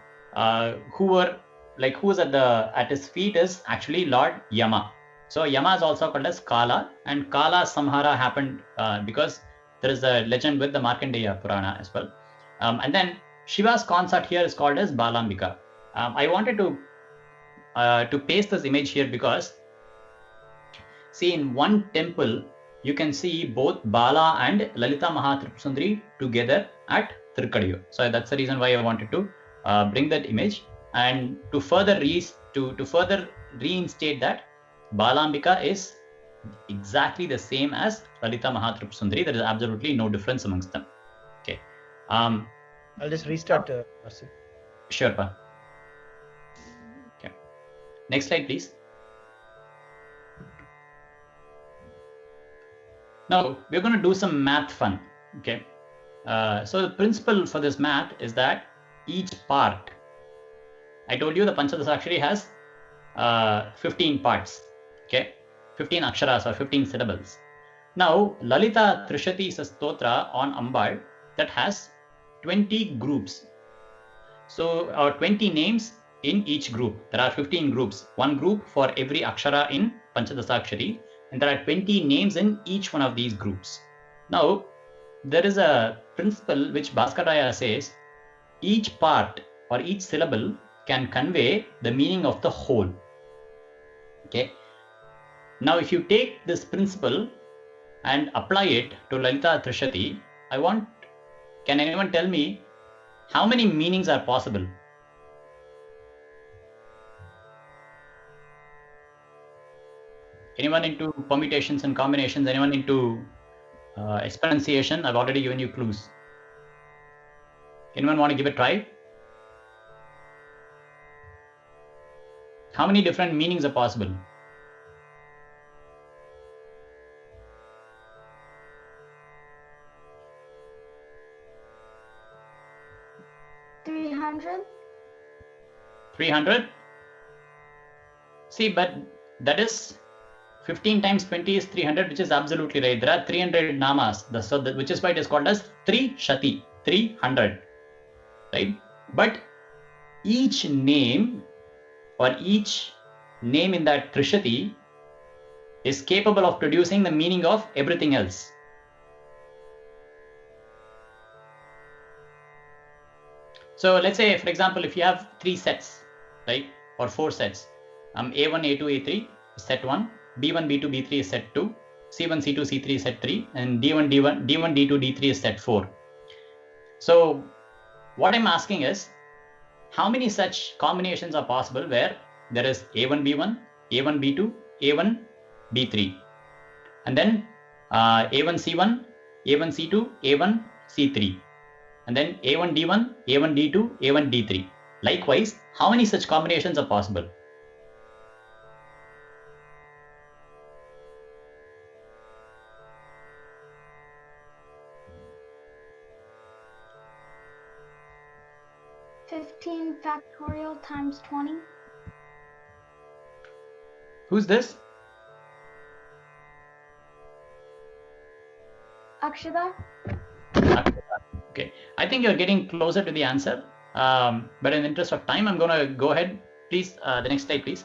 who is at his feet is actually Lord Yama. So Yama is also called as Kala, and Kala Samhara happened because there is a legend with the Markandeya Purana as well. And then Shiva's consort here is called as Balambika. I wanted to paste this image here because, see, in one temple you can see both Bala and Lalita Mahatripurasundari together at Tirukadayur. So that's the reason why I wanted to bring that image, and to further reinstate that Balambika is exactly the same as Lalita Mahatripurasundari. There is absolutely no difference amongst them. Okay. I'll just restart. Marcy. Sure, Pa. Okay. Next slide, please. Now we're going to do some math fun. Okay. So the principle for this math is that each part, I told you the Panchadasa Akshari has 15 parts. Okay, 15 aksharas or 15 syllables. Now Lalita Trishati is a stotra on Ambal that has 20 groups. So 20 names in each group. There are 15 groups, one group for every akshara in Panchadasa Akshari, and there are 20 names in each one of these groups. Now there is a principle which Bhaskaraya says each part or each syllable can convey the meaning of the whole. Okay. Now if you take this principle and apply it to Lalita Trishati, can anyone tell me how many meanings are possible? Anyone into permutations and combinations? Anyone into exponentiation? I've already given you clues. Anyone want to give it a try? How many different meanings are possible? 300. 300? See, but that is 15 times 20 is 300, which is absolutely right. There are 300 namas, which is why it is called as Tri Shati, 300, right? But each name or each name in that Trishati is capable of producing the meaning of everything else. So let's say, for example, if you have 3 sets, right, or 4 sets, A1, A2, A3 is set 1, B1, B2, B3 is set 2, C1, C2, C3 is set 3, and D1, D1, D2, D3 is set 4. So what I'm asking is, how many such combinations are possible where there is A1, B1, A1, B2, A1, B3, and then A1, C1, A1, C2, A1, C3, and then A1, D1, A1, D2, A1, D3. Likewise, how many such combinations are possible? (15 times 20). Who's this? Akshita. Okay, I think you're getting closer to the answer, but in the interest of time, I'm going to go ahead. Please, the next slide, please.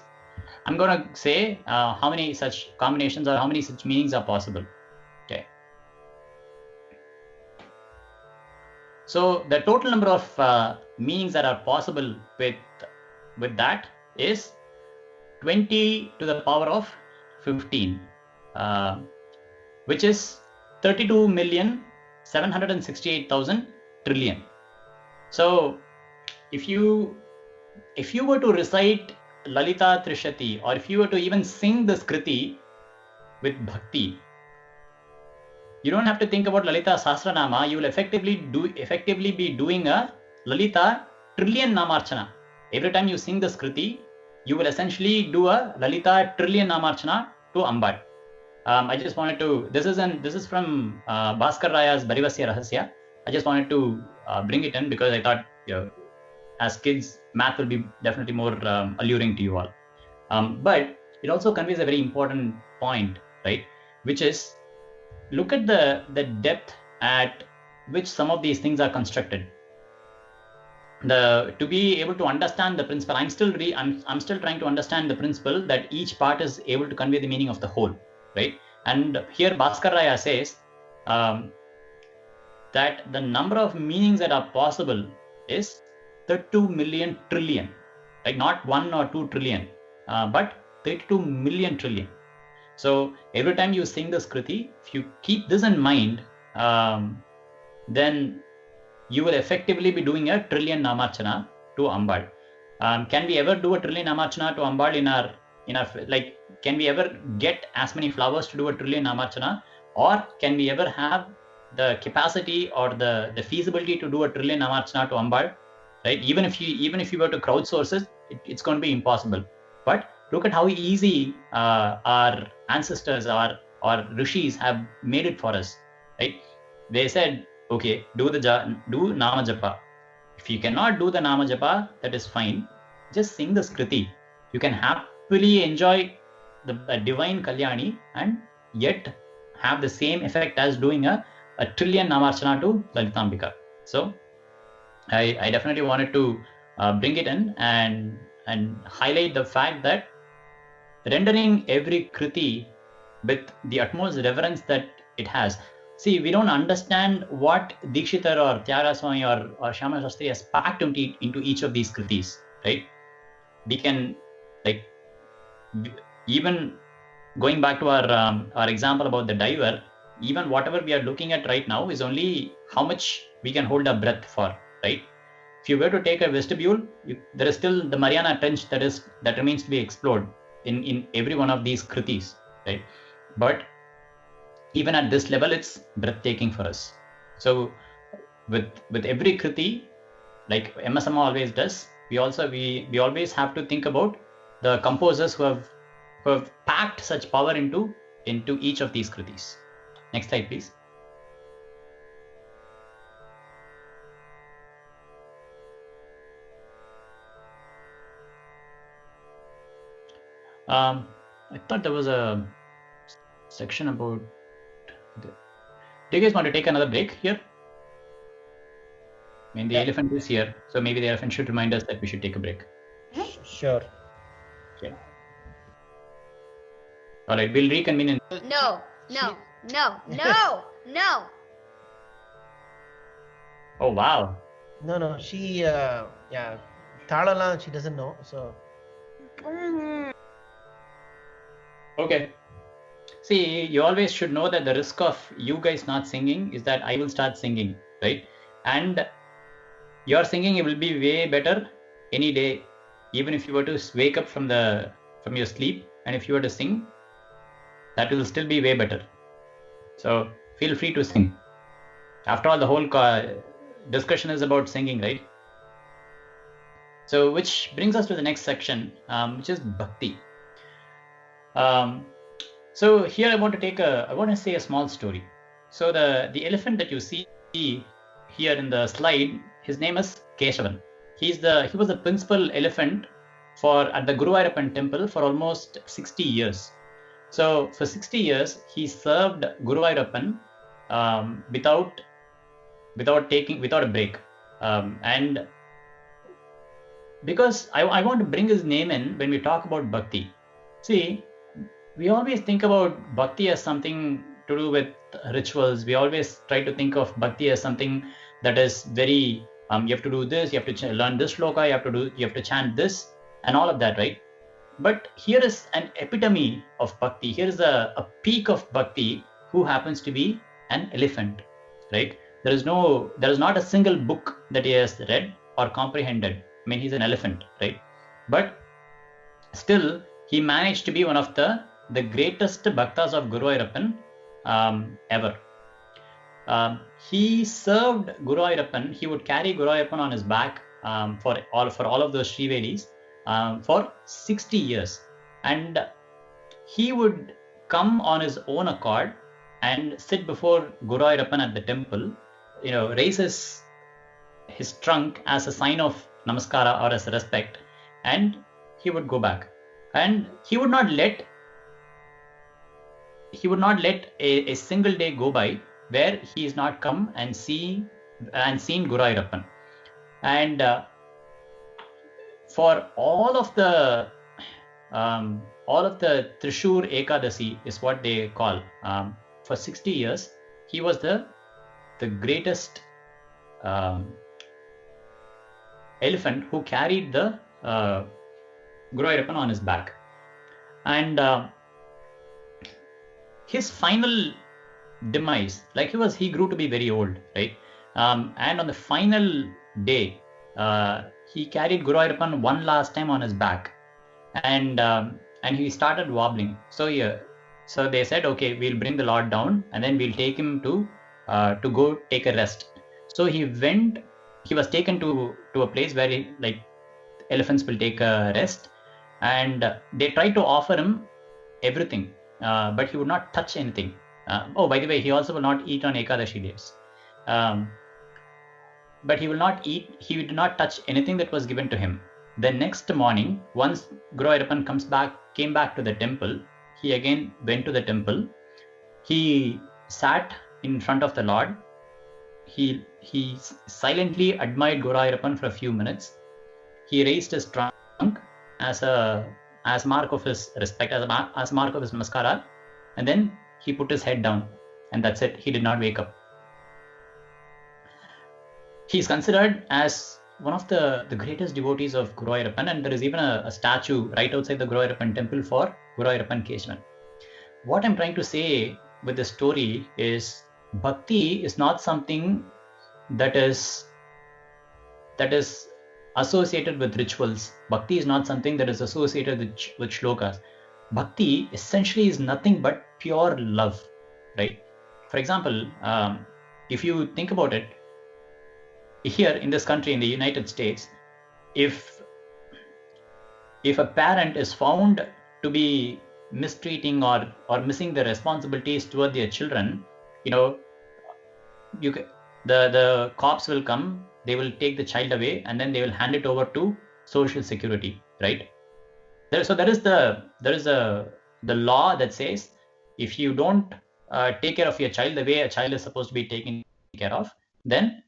I'm going to say how many such combinations or how many such meanings are possible. Okay. So the total number of meanings that are possible with that is 20 to the power of 15, which is 32,768,000 trillion. So if you were to recite Lalita Trishati, or if you were to even sing this Kriti with bhakti, you don't have to think about Lalita Sahasranama. You will effectively be doing a Lalita trillion namarchana. Every time you sing this Kriti, you will essentially do a Lalita trillion namarchana to Ambar. I just wanted to, this is from Bhaskar Raya's Barivasya Rahasya. I just wanted to bring it in because I thought, as kids, math will be definitely more alluring to you all. But it also conveys a very important point, right? Which is, look at the depth at which some of these things are constructed. To be able to understand the principle, I'm still trying to understand the principle that each part is able to convey the meaning of the whole, right? And here Bhaskar Raya says that the number of meanings that are possible is 32 million trillion, like not 1 or 2 trillion, but 32 million trillion. So every time you sing this Kriti, if you keep this in mind, then you will effectively be doing a trillion namarchana to Ambal. Can we ever do a trillion namarchana to Ambal in our like? Can we ever get as many flowers to do a trillion namarchana, or can we ever have the capacity or the feasibility to do a trillion namarchana to Ambal? Right? Even if you were to crowdsource it, it's going to be impossible. But look at how easy our ancestors, our rishis have made it for us. Right? They said, okay, do Nama Japa. If you cannot do the Nama Japa, that is fine. Just sing the Skriti. You can happily enjoy the divine Kalyani and yet have the same effect as doing a trillion Namarchana to Lalitambika. So I definitely wanted to bring it in and highlight the fact that rendering every Kriti with the utmost reverence that it has. See, we don't understand what Dikshitar or Tyagaraja or Shyama Shastri has packed into each of these Kritis, right? We can, like, even going back to our example about the diver, even whatever we are looking at right now is only how much we can hold our breath for, right? If you were to take a vestibule, there is still the Mariana Trench that remains to be explored in every one of these Kritis, right? But even at this level, it's breathtaking for us. So with every Kriti, like MSM always does, we always have to think about the composers who have packed such power into each of these kritis. Next slide, please. I thought there was a section about. Do you guys want to take another break here? I mean, the elephant is here, so maybe the elephant should remind us that we should take a break. Sure. Okay. All right, we'll reconvene in. No. Oh wow. No. She, Thalala, she doesn't know. So. Okay. See, you always should know that the risk of you guys not singing is that I will start singing, right? And your singing will be way better any day, even if you were to wake up from your sleep, and if you were to sing, that will still be way better. So feel free to sing. After all, the whole discussion is about singing, right? So which brings us to the next section, which is bhakti. So here I want to say a small story. So the elephant that you see here in the slide, his name is Keshavan. He was the principal elephant at the Guruvayurappan temple for almost 60 years. So for 60 years he served Guruvayurappan without a break. And because I want to bring his name in when we talk about bhakti. See, we always think about bhakti as something to do with rituals. We always try to think of bhakti as something that is very, you have to do this, you have to learn this shloka, you have to chant this and all of that, right? But here is an epitome of bhakti. Here is a peak of bhakti who happens to be an elephant, right? There is not a single book that he has read or comprehended. I mean, he's an elephant, right? But still, he managed to be one of the greatest bhaktas of Guruvayurappan ever. He served Guruvayurappan. He would carry Guruvayurappan on his back for all of those Srivedis for 60 years, and he would come on his own accord and sit before Guruvayurappan at the temple. Raise his trunk as a sign of namaskara or as a respect, and he would go back, and he would not let a single day go by where he is not come and seen Guruvayurappan. And for all of the Trishur Ekadasi is what they call. For 60 years, he was the greatest elephant who carried the Guruvayurappan on his back. And his final demise, like he grew to be very old, right? And on the final day, he carried Guruvayurappan one last time on his back, and he started wobbling. So they said, okay, we'll bring the Lord down, and then we'll take him to go take a rest. So he was taken to a place where elephants will take a rest, and they tried to offer him everything, but he would not touch anything. By the way, he also will not eat on Ekadashi days. But he will not eat, he did not touch anything that was given to him. The next morning, once Guruvayurappan came back to the temple, he again went to the temple. He sat in front of the Lord. He silently admired Guruvayurappan for a few minutes. He raised his trunk as mark of his respect, as mark of his namaskara, and then he put his head down, and that's it. He did not wake up. He is considered as one of the greatest devotees of Guruvayurappan, and there is even a statue right outside the Guruvayurappan temple for Guruvayurappan Keshavan. What I'm trying to say with this story is bhakti is not something that is associated with rituals. Bhakti is not something that is associated with shlokas. Bhakti essentially is nothing but pure love, right? For example, if you think about it, here in this country, in the United States, if if a parent is found to be mistreating or missing the responsibilities toward their children, the cops will come, they will take the child away, and then they will hand it over to social security, right? So there is the law that says if you don't take care of your child the way a child is supposed to be taken care of, then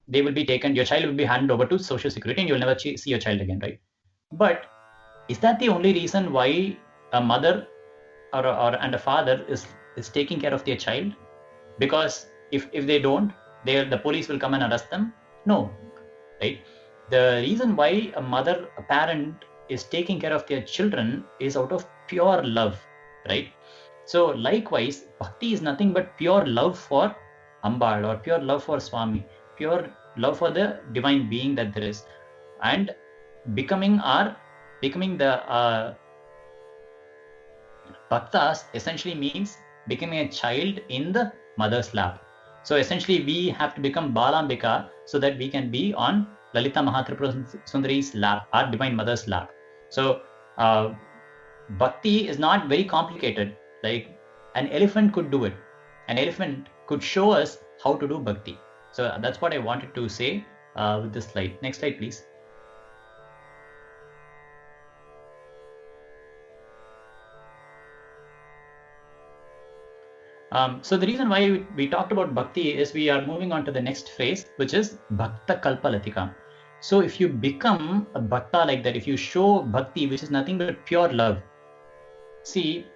they will be taken. Your child will be handed over to social security, and you'll never see your child again, right? But is that the only reason why a mother and a father is taking care of their child? Because if they don't, the police will come and arrest them? No, right? The reason why a parent is taking care of their children is out of pure love, right? So likewise, bhakti is nothing but pure love for Ambal, or pure love for Swami, pure love for the divine being that there is, and becoming the bhaktas essentially means becoming a child in the mother's lap. So essentially we have to become Balambika so that we can be on Lalita Mahatripura Sundari's lap, our divine mother's lap. So bhakti is not very complicated. Like an elephant could do it. An elephant could show us how to do bhakti. So that's what I wanted to say with this slide. Next slide, please. So the reason why we talked about bhakti is we are moving on to the next phrase, which is bhakta kalpalatika. So if you become a bhakta like that, if you show bhakti, which is nothing but pure love. See,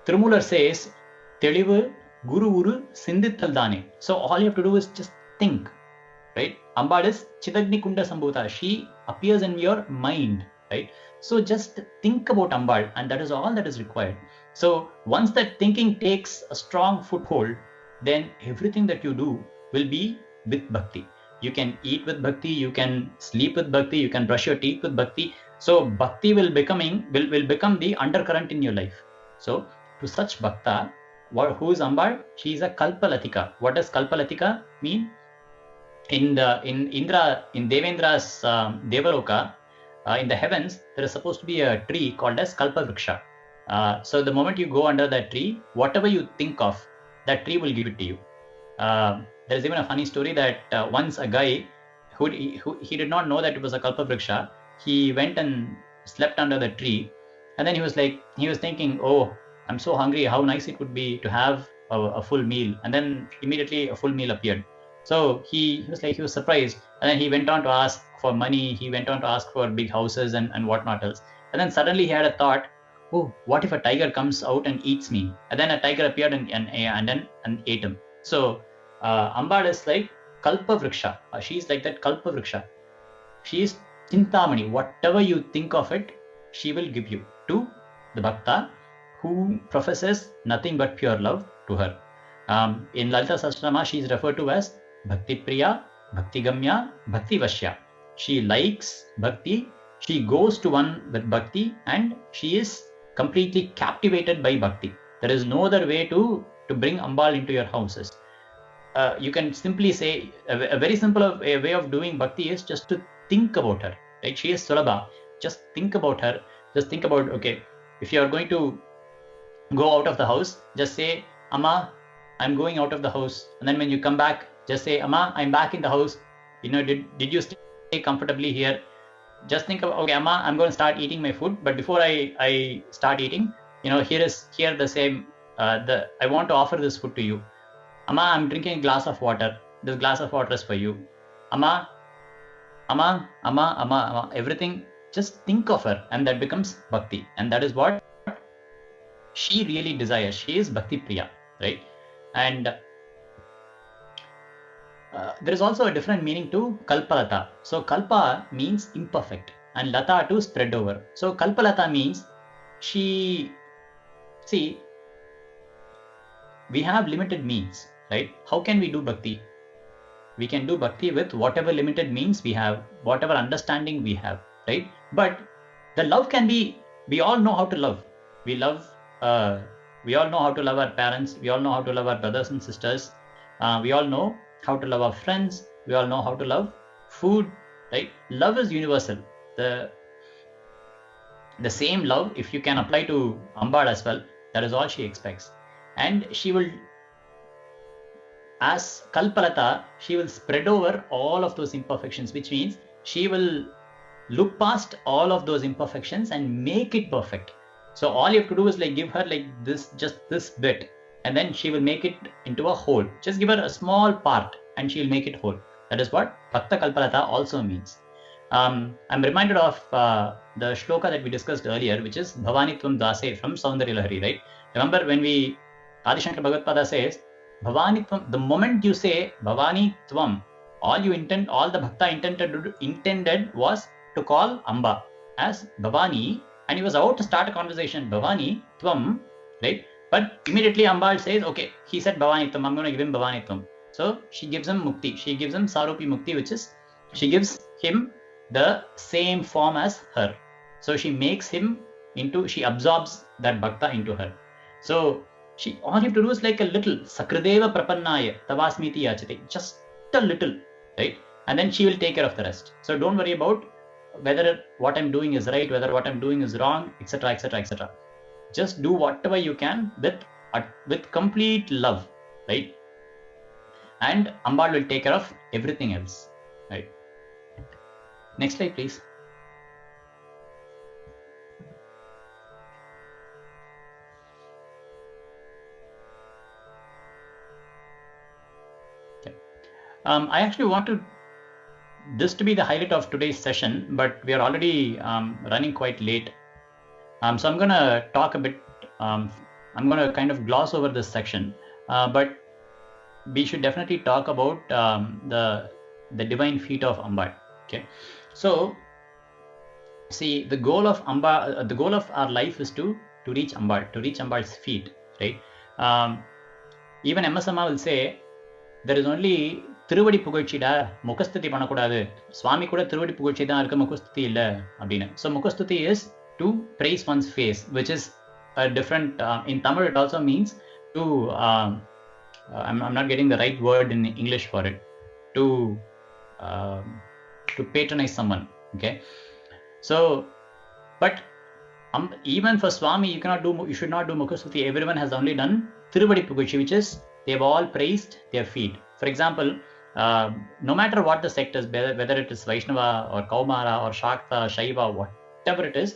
Tirumular says, Telivu Guru Uru Sindithal Dane. So all you have to do is just think, right? Ambal is Chitagni Kunda Sambhuta. She appears in your mind, right? So just think about Ambal, and that is all that is required. So once that thinking takes a strong foothold, then everything that you do will be with bhakti. You can eat with bhakti, you can sleep with bhakti, you can brush your teeth with bhakti. So bhakti will become the undercurrent in your life. So to such bhakta, who is Ambal? She is a kalpalatika. What does kalpalatika mean? In Devendra's Devaloka, in the heavens, there is supposed to be a tree called as Kalpavriksha. So the moment you go under that tree, whatever you think of, that tree will give it to you. There is even a funny story that once a guy who he did not know that it was a Kalpavriksha, he went and slept under the tree, and then he was thinking, oh, I'm so hungry, how nice it would be to have a full meal. And then immediately a full meal appeared. So he was surprised, and then he went on to ask for money, he went on to ask for big houses and whatnot else. And then suddenly he had a thought, oh, what if a tiger comes out and eats me? And then a tiger appeared and ate him. So Ambal is like Kalpavriksha. She's like that Kalpavriksha. She is Chintamani. Whatever you think of it, she will give you to the Bhakta who professes nothing but pure love to her. In Lalita Sahasranama, she is referred to as Bhakti Priya, Bhakti Gamya, Bhakti Vashya. She likes Bhakti, she goes to one with Bhakti, and she is completely captivated by Bhakti. There is no other way to bring Ambal into your houses. You can simply say, a very simple way of doing Bhakti is just to think about her. Right? She is Sulabha. Just think about her. Just think about, okay, if you are going to go out of the house, just say, Amma, I'm going out of the house. And then when you come back, just say, Amma, I'm back in the house. Did you stay comfortably here? Just think about, okay, Amma, I'm going to start eating my food. But before I start eating, here the same, I want to offer this food to you. Amma, I'm drinking a glass of water. This glass of water is for you. Amma, everything, just think of her, and that becomes Bhakti. And that is what she really desires. She is Bhakti Priya, right? And there is also a different meaning to Kalpalata. So Kalpa means imperfect, and Lata to spread over. So Kalpalata means we have limited means, right? How can we do Bhakti? We can do Bhakti with whatever limited means we have, whatever understanding we have, right? But the love can be, we all know how to love. We all know how to love our parents. We all know how to love our brothers and sisters. We all know how to love our friends. We all know how to love food, right? Love is universal. the same love, if you can apply to Ambal as well, that is all she expects. And she will, as Kalpalata, she will spread over all of those imperfections, which means she will look past all of those imperfections and make it perfect. So all you have to do is like give her like this, just this bit, and then she will make it into a whole. Just give her a small part and she will make it whole. That is what Bhakta Kalpalata also means. I'm reminded of the shloka that we discussed earlier, which is Bhavanitvam Dase from Saundarya Lahari, right? Remember when Adi Shankara Bhagavad says, Bhavanitvam, the moment you say Bhavanitvam, all the Bhakta intended was to call Amba as Bhavani, and he was about to start a conversation, Bhavani Tvam, right? But immediately Ambal says, okay, he said Bhavanitvam, I'm going to give him Bhavanitvam. So she gives him Mukti, she gives him Sarupi Mukti, which is, she gives him the same form as her. So she makes him into, she absorbs that Bhakta into her. So all you have to do is like a little, Sakradeva Prapannaya, Tavasmiti Yachate, just a little, right? And then she will take care of the rest. So don't worry about whether what I'm doing is right, whether what I'm doing is wrong, etc., etc., etc. Just do whatever you can with complete love, right? And Ambal will take care of everything else, right? Next slide, please. Okay. I actually want this to be the highlight of today's session, but we are already running quite late. So I'm going to talk a bit, I'm going to kind of gloss over this section, but we should definitely talk about the divine feet of Amba. Okay, so see, the goal of Amba, the goal of our life is to reach Amba, to reach Amba's feet, right? Even MS Amma will say, there is only திருவடி புகழ்ச்சிடா, முகஸ்துதி பண்ணக்கூடாது, சுவாமி கூட திருவடி புகழ்ச்சி தான் இருக்கு, முகஸ்துதி இல்ல அப்படின்னு. So முகஸ்துதி is to praise one's face, which is a different, in Tamil it also means to, I'm not getting the right word in English for it, to patronize someone, okay? So, but even for Swami, you should not do Mukhastuti. Everyone has only done Tiruvadi Puguchi, which is, they've all praised their feet. For example, no matter what the sect is, whether it is Vaishnava or Kaumara or Shakta, Shaiva, whatever it is,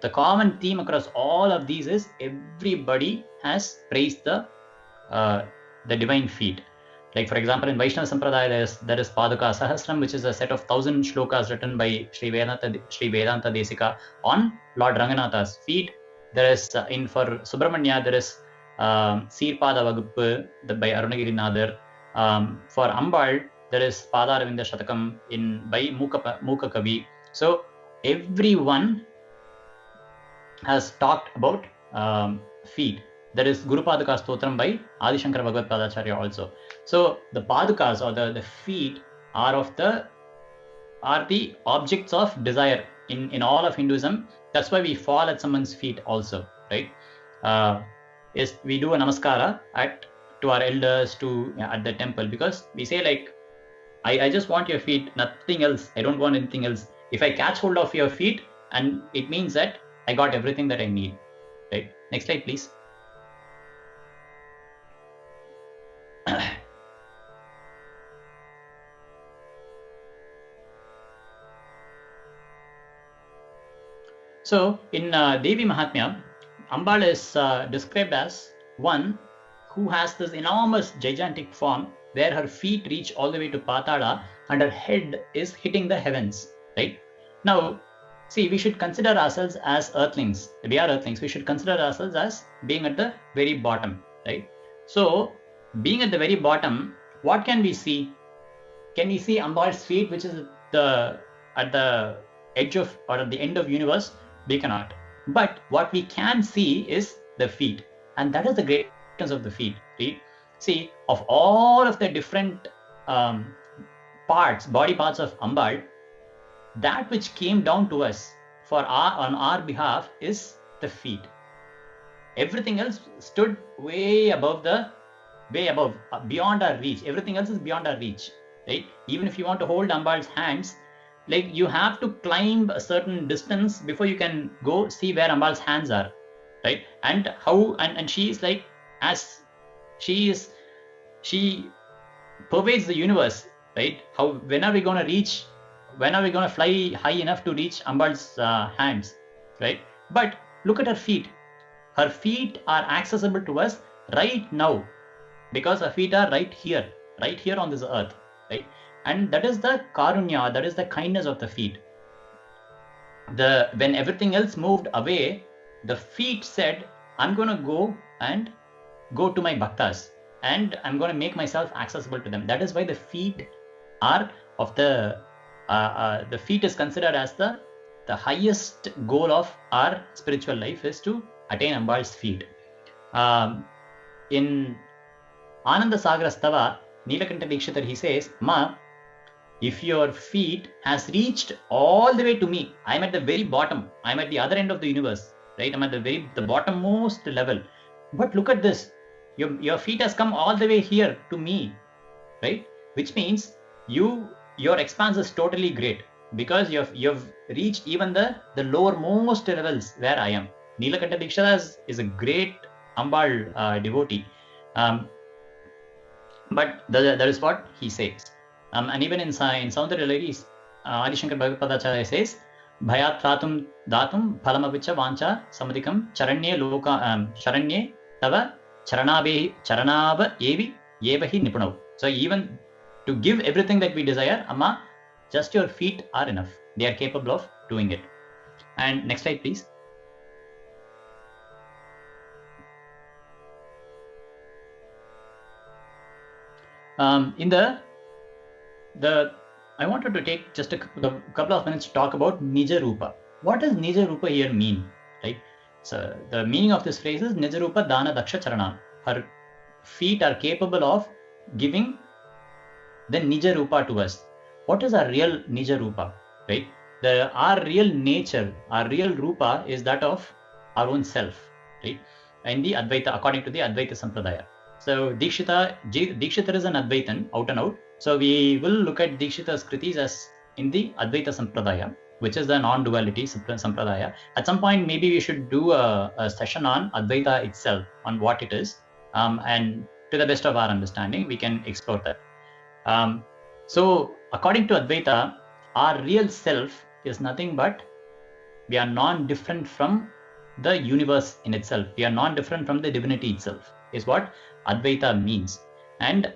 the common theme across all of these is everybody has praised the divine feet. Like for example, in Vaishnava Sampradaya, there is Paduka Sahasram, which is a set of 1,000 shlokas written by Sri Vedanta Desika on Lord Ranganatha's feet. There is, for Subramanya, there is Sirpada Vaguppu by Arunagiri Nadar. For Ambal, there is Padaravinda Shatakam by Mukha Kavi. So everyone has talked about feet. There is Guru Paduka Stotram by Adi Shankara Bhagavad Padacharya also. So the Padukas or the feet are the objects of desire in all of Hinduism. That's why we fall at someone's feet also, right? We do a namaskara to our elders at the temple, because we say like, I just want your feet, nothing else. I don't want anything else. If I catch hold of your feet, and it means that I got everything that I need, right? Next slide, please. So in Devi Mahatmya, Ambal is described as one who has this enormous gigantic form where her feet reach all the way to Patala and her head is hitting the heavens, right? Now, see, we should consider ourselves as earthlings. We are earthlings. We should consider ourselves as being at the very bottom, right? So, being at the very bottom, what can we see? Can we see Ambal's feet, which is at the edge of, or at the end of universe? We cannot. But what we can see is the feet, and that is the greatness of the feet. Right? See, of all of the different body parts of Ambal, that which came down to us on our behalf is the feet. Everything else stood way above, beyond our reach. Everything else is beyond our reach, right? Even if you want to hold Ambal's hands, like you have to climb a certain distance before you can go see where Ambal's hands are, right? And how, and she is like, as she pervades the universe, right? How, when are we going to fly high enough to reach Ambal's hands, right? But look at her feet. Her feet are accessible to us right now because her feet are right here on this earth, right? And that is the karunya, that is the kindness of the feet. When everything else moved away, the feet said, I'm going to go to my bhaktas and I'm going to make myself accessible to them. That is why the feet are of the feet is considered as the highest goal of our spiritual life, is to attain Ambal's feet. In Ananda Sagara Stava, Nilakanta Dikshitar, he says, Ma, if your feet has reached all the way to me, I'm at the very bottom, I'm at the other end of the universe, right? I'm at the bottommost level. But look at this, your feet has come all the way here to me, right? Which means your expanse is totally great, because you've reached even the lowermost levels where I am. Nilakanta Dikshitar is a great Ambal devotee. But that is what he says. And even in Soundarya Ladies, Adi Shankar Bhagavadacharya says, Bhayat Ratum Datum Phalamavicha Vancha Samadikam Charanye Tava Charanava Evi Yevahi Nipunau. So even to give everything that we desire, Amma, just your feet are enough. They are capable of doing it. And next slide, please. In I wanted to take just a couple of minutes to talk about Nija Rupa. What does Nija Rupa here mean? Right? So the meaning of this phrase is Nija Rupa Dana Daksha Charanam. Her feet are capable of giving the Nija Rupa to us. What is our real Nija Rupa? Right? Our real nature, our real Rupa is that of our own self. Right? In the Advaita, according to the Advaita Sampradaya. So Dikshitar is an Advaitan, out and out. So we will look at Dikshitar's kritis as in the Advaita Sampradaya, which is the non-duality Sampradaya. At some point, maybe we should do a session on Advaita itself, on what it is. And to the best of our understanding, we can explore that. So according to Advaita, our real self is nothing but we are non-different from the universe in itself. We are non-different from the divinity itself, is what Advaita means. And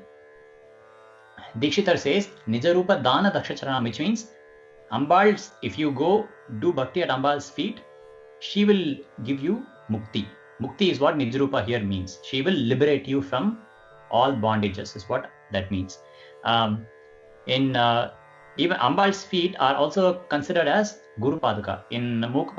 Dikshitar says Nijarupa Dana Dakshacharanam, which means Ambal's, if you go do bhakti at Ambal's feet, she will give you mukti. Mukti is what Nijarupa here means. She will liberate you from all bondages, is what that means. Even Ambal's feet are also considered as Guru Paduka. In Mukha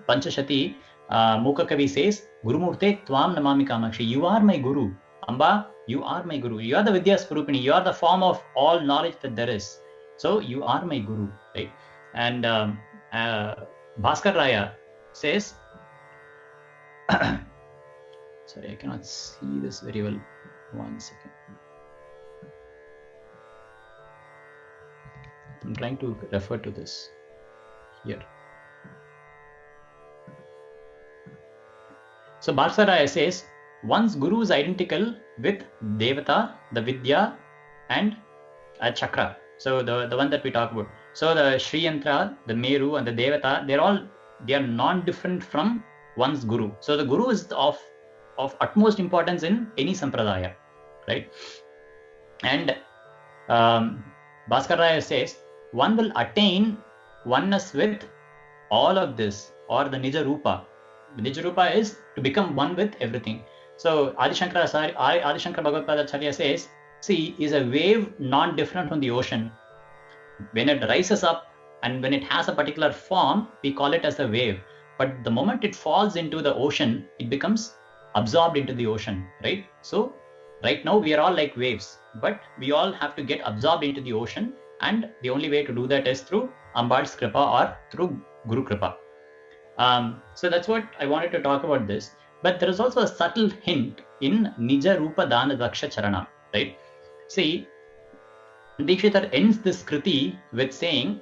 Panchashati, Mukha Kavi says, Gurumurthe Tvam Namami Kamakshi. You are my Guru. Amba, you are my Guru. You are the Vidya Swarupini. You are the form of all knowledge that there is. So you are my Guru, right? And Bhaskar Raya says, sorry, I cannot see this very well. 1 second. I'm trying to refer to this here. So Bhaskar Raya says, one's Guru is identical with Devata, the Vidya, and a Chakra. So the one that we talk about. So the Sri Yantra, the Meru, and the Devata, they are non-different from one's Guru. So the Guru is of utmost importance in any sampradaya, right? And Bhaskar Raya says, one will attain oneness with all of this, or the Nija Rupa. The Nija Rupa is to become one with everything. So Adi Shankara Bhagavadacharya says, sea is a wave non-different from the ocean. When it rises up and when it has a particular form, we call it as a wave. But the moment it falls into the ocean, it becomes absorbed into the ocean, right? So right now we are all like waves, but we all have to get absorbed into the ocean, and the only way to do that is through Ambal's Kripa or through Guru Kripa. So that's what I wanted to talk about this. But there is also a subtle hint in Nija Rupa Dana Daksha Charana, right? See, Dikshitar ends this kriti with saying,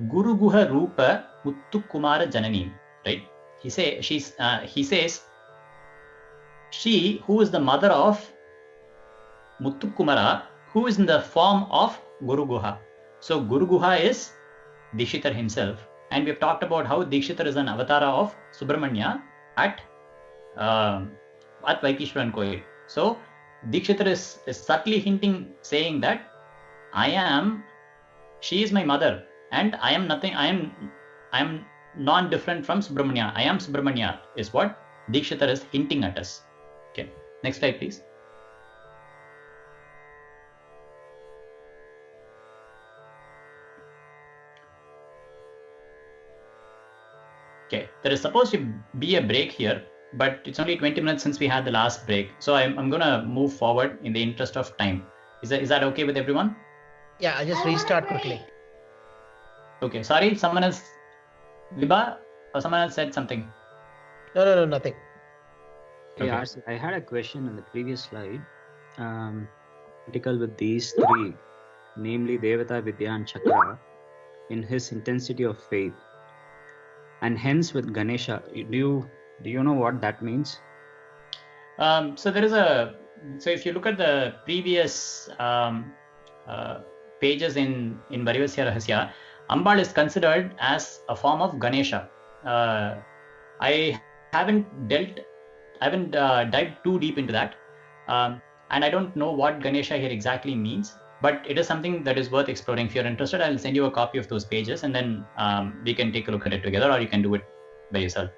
Guru Guha Rupa Muttu Kumara Janani. Right? He says she who is the mother of Muttu Kumara, who is in the form of Guru Guha. So Guru Guha is Dikshitar himself, and we have talked about how Dikshitar is an avatara of Subramanya at Vaitheeswaran Koil. So Dikshitar is subtly hinting, saying that she is my mother, and I am nothing. I am non-different from Subramanya. I am Subramanya is what Dikshitar is hinting at us. Okay, next slide, please. Okay, there is supposed to be a break here, but it's only 20 minutes since we had the last break. So I'm going to move forward in the interest of time. Is that okay with everyone? Yeah, I just restart quickly. Okay, sorry, someone else, Vibha, or someone else said something. No, nothing. Hey, Okay. RC, I had a question on the previous slide. Critical with these three, namely Devata, Vidya, and Chakra, in his intensity of faith, and hence with Ganesha. Do you know what that means? So if you look at the previous pages in Varivasya Rahasya, Ambal is considered as a form of Ganesha. I haven't dived too deep into that, and I don't know what Ganesha here exactly means, but it is something that is worth exploring. If you're interested, I'll send you a copy of those pages, and then we can take a look at it together, or you can do it by yourself.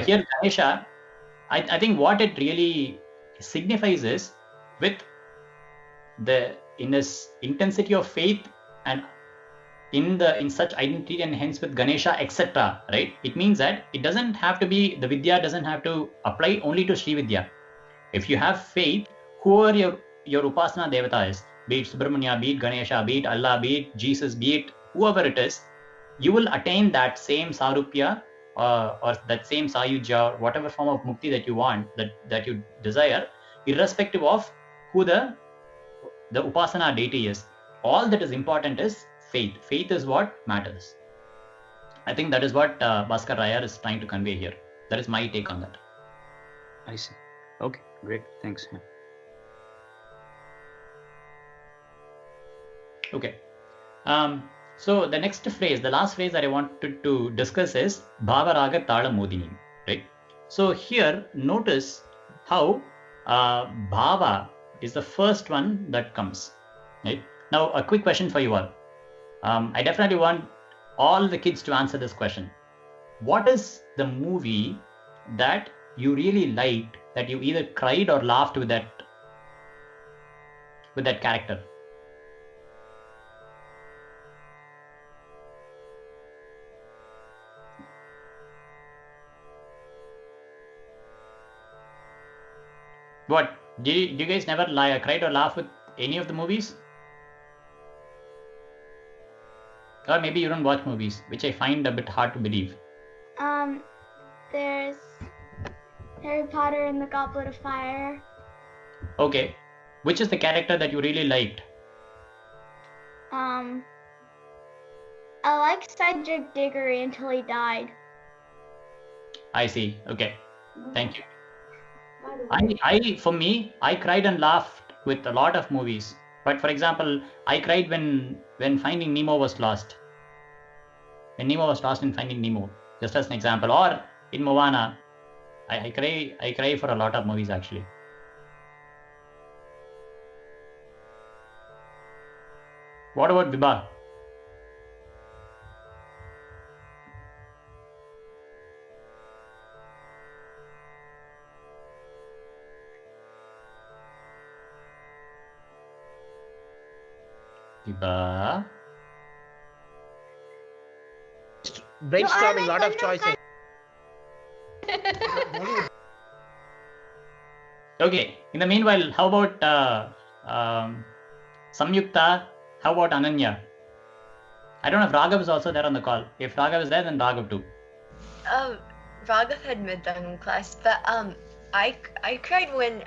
Here, Ganesha, I think what it really signifies is in this intensity of faith and in such identity, and hence with Ganesha, etc. Right? It means that it doesn't have to be, the Vidya doesn't have to apply only to Sri Vidya. If you have faith, whoever your Upasana Devata is, be it Subramanya, be it Ganesha, be it Allah, be it Jesus, be it whoever it is, you will attain that same Sarupya or that same Sayujya, whatever form of Mukti that you want, that you desire, irrespective of who the Upasana deity is. All that is important is faith. Faith is what matters. I think that is what Bhaskar Rayar is trying to convey here. That is my take on that. I see. Okay, great. Thanks. Okay. So the next phrase, the last phrase that I wanted to discuss is Bhavaraga Tala Modini. Right? So here, notice how Bhava is the first one that comes. Right? Now, a quick question for you all. I definitely want all the kids to answer this question. What is the movie that you really liked, that you either cried or laughed with that character? What? Do you guys never cried or laugh with any of the movies? Or maybe you don't watch movies, which I find a bit hard to believe. There's Harry Potter and the Goblet of Fire. Okay. Which is the character that you really liked? I like Cedric Diggory until he died. I see. Okay. Thank you. For me, I cried and laughed with a lot of movies. But for example, I cried when Finding Nemo was lost. When Nemo was lost in Finding Nemo, just as an example. Or in Moana, I cry for a lot of movies actually. What about Vibha? Vibha? Brainstorming, lot of choices. Okay. In the meanwhile, how about Samyukta? How about Ananya? I don't know if Raghav is also there on the call. If Raghav is there, then Raghav too. Raghav had midterm class, but I cried when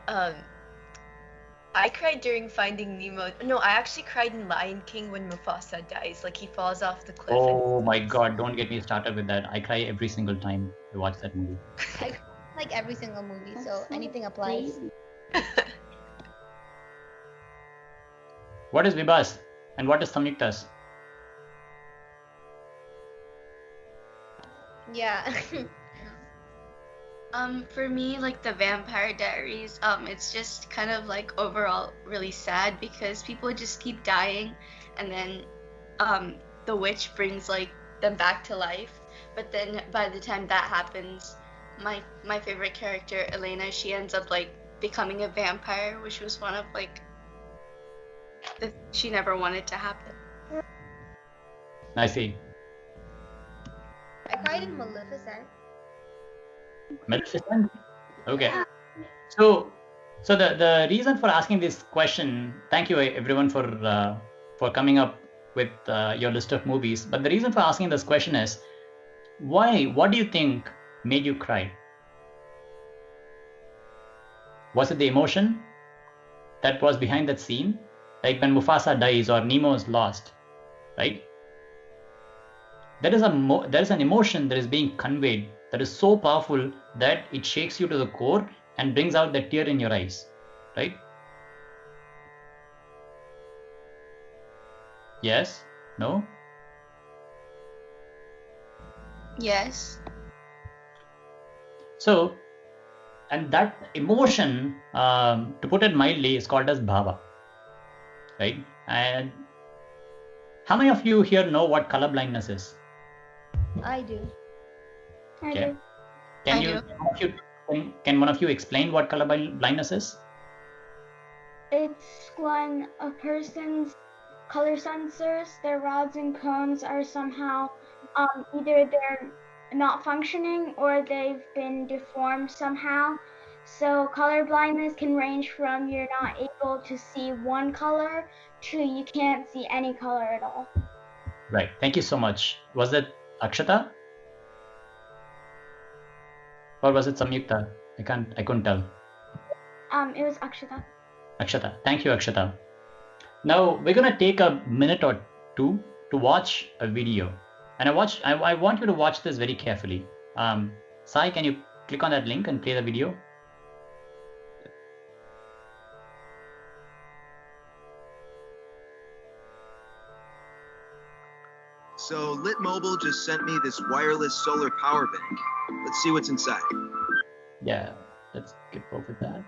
I cried during Finding Nemo. No, I actually cried in Lion King when Mufasa dies. Like he falls off the cliff. Oh my God! Don't get me started with that. I cry every single time I watch that movie. I like every single movie, so anything applies. What is Vibhas and what is Samyukta's? Yeah. For me, like the Vampire Diaries, it's just kind of like overall really sad because people just keep dying, and then the witch brings like them back to life. But then by the time that happens, my favorite character, Elena, she ends up like becoming a vampire, which was one of like she never wanted to happen. I see. I cried in Maleficent. Maleficent? Okay. So the reason for asking this question, thank you everyone for coming up with your list of movies. But the reason for asking this question is, why? What do you think made you cry? Was it the emotion that was behind that scene? Like when Mufasa dies or Nemo is lost, right? There is an emotion that is being conveyed that is so powerful that it shakes you to the core and brings out the tear in your eyes, right? Yes? No? Yes. So, and that emotion, to put it mildly, is called as bhava, right? And how many of you here know what color blindness is? I do. I Okay. do. Can one of you explain what color blindness is? It's when a person's color sensors, their rods and cones are somehow either they're not functioning or they've been deformed somehow. So color blindness can range from you're not able to see one color to you can't see any color at all. Right. Thank you so much. Was it Akshata? Or was it Samyukta? I couldn't tell. It was Akshata. Akshata. Thank you, Akshata. Now we're gonna take a minute or two to watch a video. And I want you to watch this very carefully. Sai, can you click on that link and play the video? So Lit Mobile just sent me this wireless solar power bank. Let's see what's inside. Yeah, let's get over that.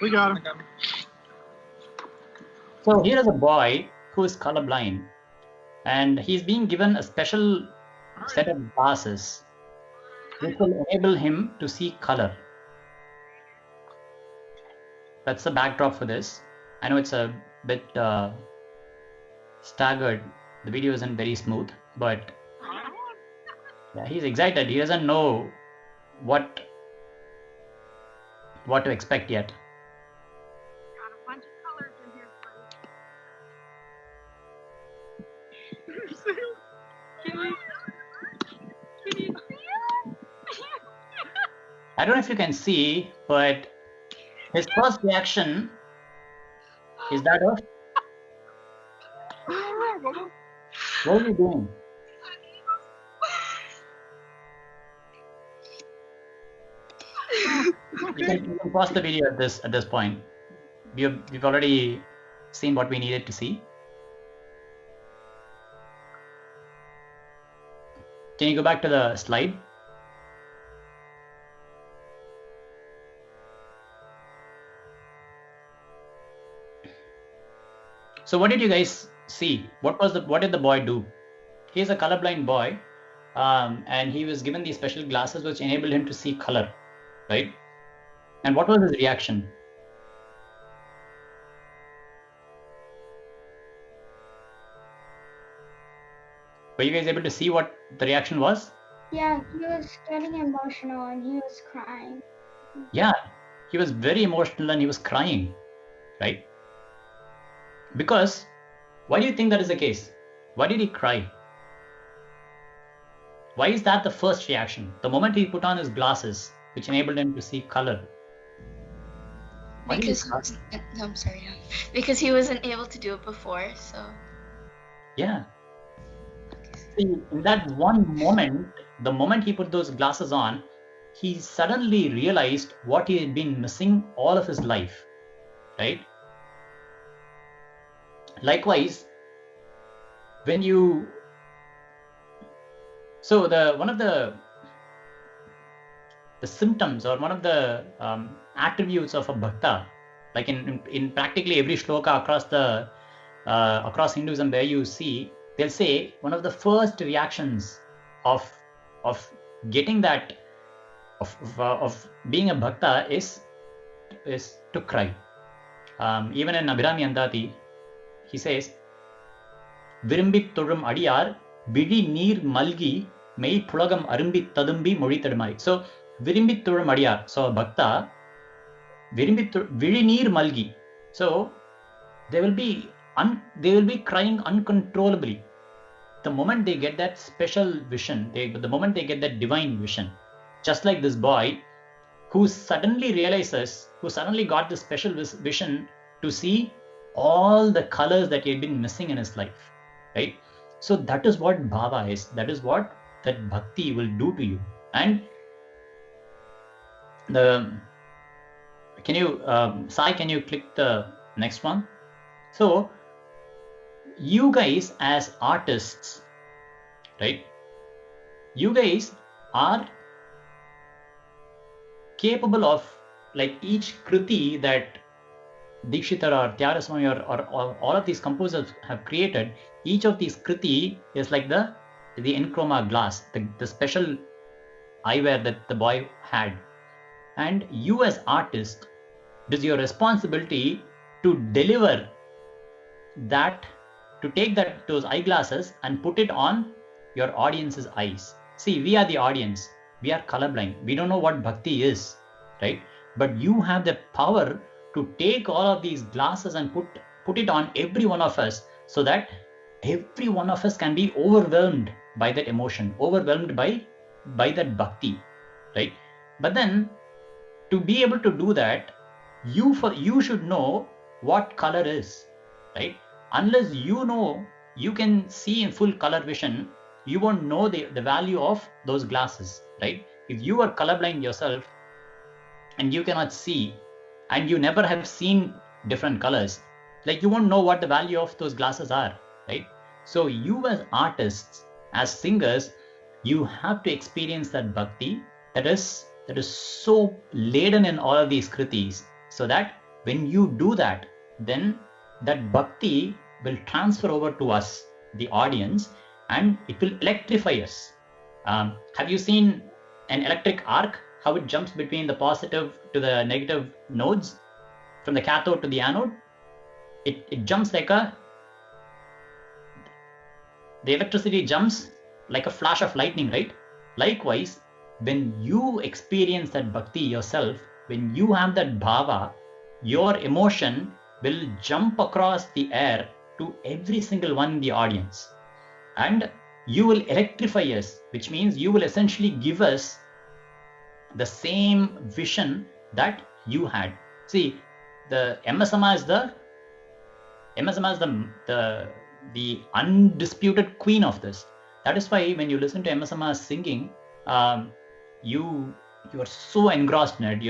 We got him. So here is a boy who is colorblind, and he's being given a special set of glasses which will enable him to see color. That's the backdrop for this. I know it's a bit staggered. The video isn't very smooth, but yeah, he's excited. He doesn't know what to expect yet. Got a bunch of colors in here, buddy. Can you see it? I don't know if you can see, but his first reaction is that of, what are you doing? You can pause the video at this point. We've already seen what we needed to see. Can you go back to the slide? So what did you guys see? What did the boy do? He's a colorblind boy, and he was given these special glasses which enabled him to see color, right? And what was his reaction? Were you guys able to see what the reaction was? Yeah, he was getting emotional and he was crying. Yeah, he was very emotional and he was crying, right? Because, why do you think that is the case? Why did he cry? Why is that the first reaction? The moment he put on his glasses, which enabled him to see color. Because no, I'm sorry. Because he wasn't able to do it before, so. Yeah. See, in that one moment, the moment he put those glasses on, he suddenly realized what he had been missing all of his life, right? Likewise, when you, so one of the symptoms or one of the attributes of a bhakta, like in practically every shloka across Hinduism, where you see, they'll say one of the first reactions of getting that of being a bhakta is to cry. Even in Abhirami Andati, he says, Virumbit Thurum Adiyar Bidi Neer Malgi Mei Pulagam Arumbit Tadumbi Mori Tadumai. So Virumbit Thurum Adiyar. So a bhakta, Vidi Neer Malgi. So they will be crying uncontrollably. The moment they get that special vision, the moment they get that divine vision, just like this boy who suddenly got this special vision to see all the colors that he had been missing in his life, right? So that is what bhava is. That is what that bhakti will do to you. And Sai, can you click the next one? So you guys as artists, right? You guys are capable of, like, each kriti that Dikshita or Tyaraswami or all of these composers have created, each of these kriti is like the enchroma glass, the special eyewear that the boy had. And you as artist, it is your responsibility to deliver that, to take those eyeglasses and put it on your audience's eyes. See, we are the audience. We are colorblind. We don't know what bhakti is, right? But you have the power to take all of these glasses and put it on every one of us, so that every one of us can be overwhelmed by that emotion, overwhelmed by that bhakti, right? But then, to be able to do that, you should know what color is, right? Unless you can see in full color vision, you won't know the value of those glasses, right? If you are colorblind yourself and you cannot see, and you never have seen different colors, like, you won't know what the value of those glasses are, right? So you as artists, as singers, you have to experience that bhakti that is so laden in all of these kritis, so that when you do that, then that bhakti will transfer over to us, the audience, and it will electrify us. Have you seen an electric arc, how it jumps between the positive to the negative nodes, from the cathode to the anode? It jumps like the electricity jumps like a flash of lightning, right? Likewise, when you experience that bhakti yourself, when you have that bhava, your emotion will jump across the air to every single one in the audience. And you will electrify us, which means you will essentially give us the same vision that you had. See, the MSMA is the undisputed queen of this. That is why when you listen to MSMA singing, you are so engrossed in it.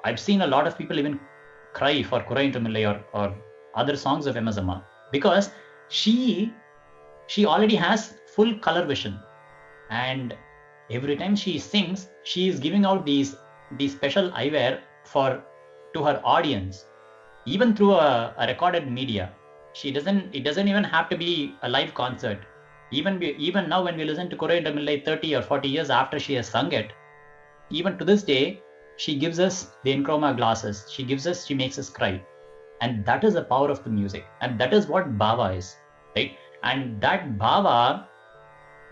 I've seen a lot of people even cry for Kurai Intamillai or other songs of MSMA, because she already has full color vision, and every time she sings, she is giving out these special eyewear to her audience, even through a recorded media. It doesn't even have to be a live concert. Even now, when we listen to Kurai Intamillai 30 or 40 years after she has sung it, even to this day, she gives us the enchroma glasses. She makes us cry. And that is the power of the music. And that is what bhava is, right? And that bhava,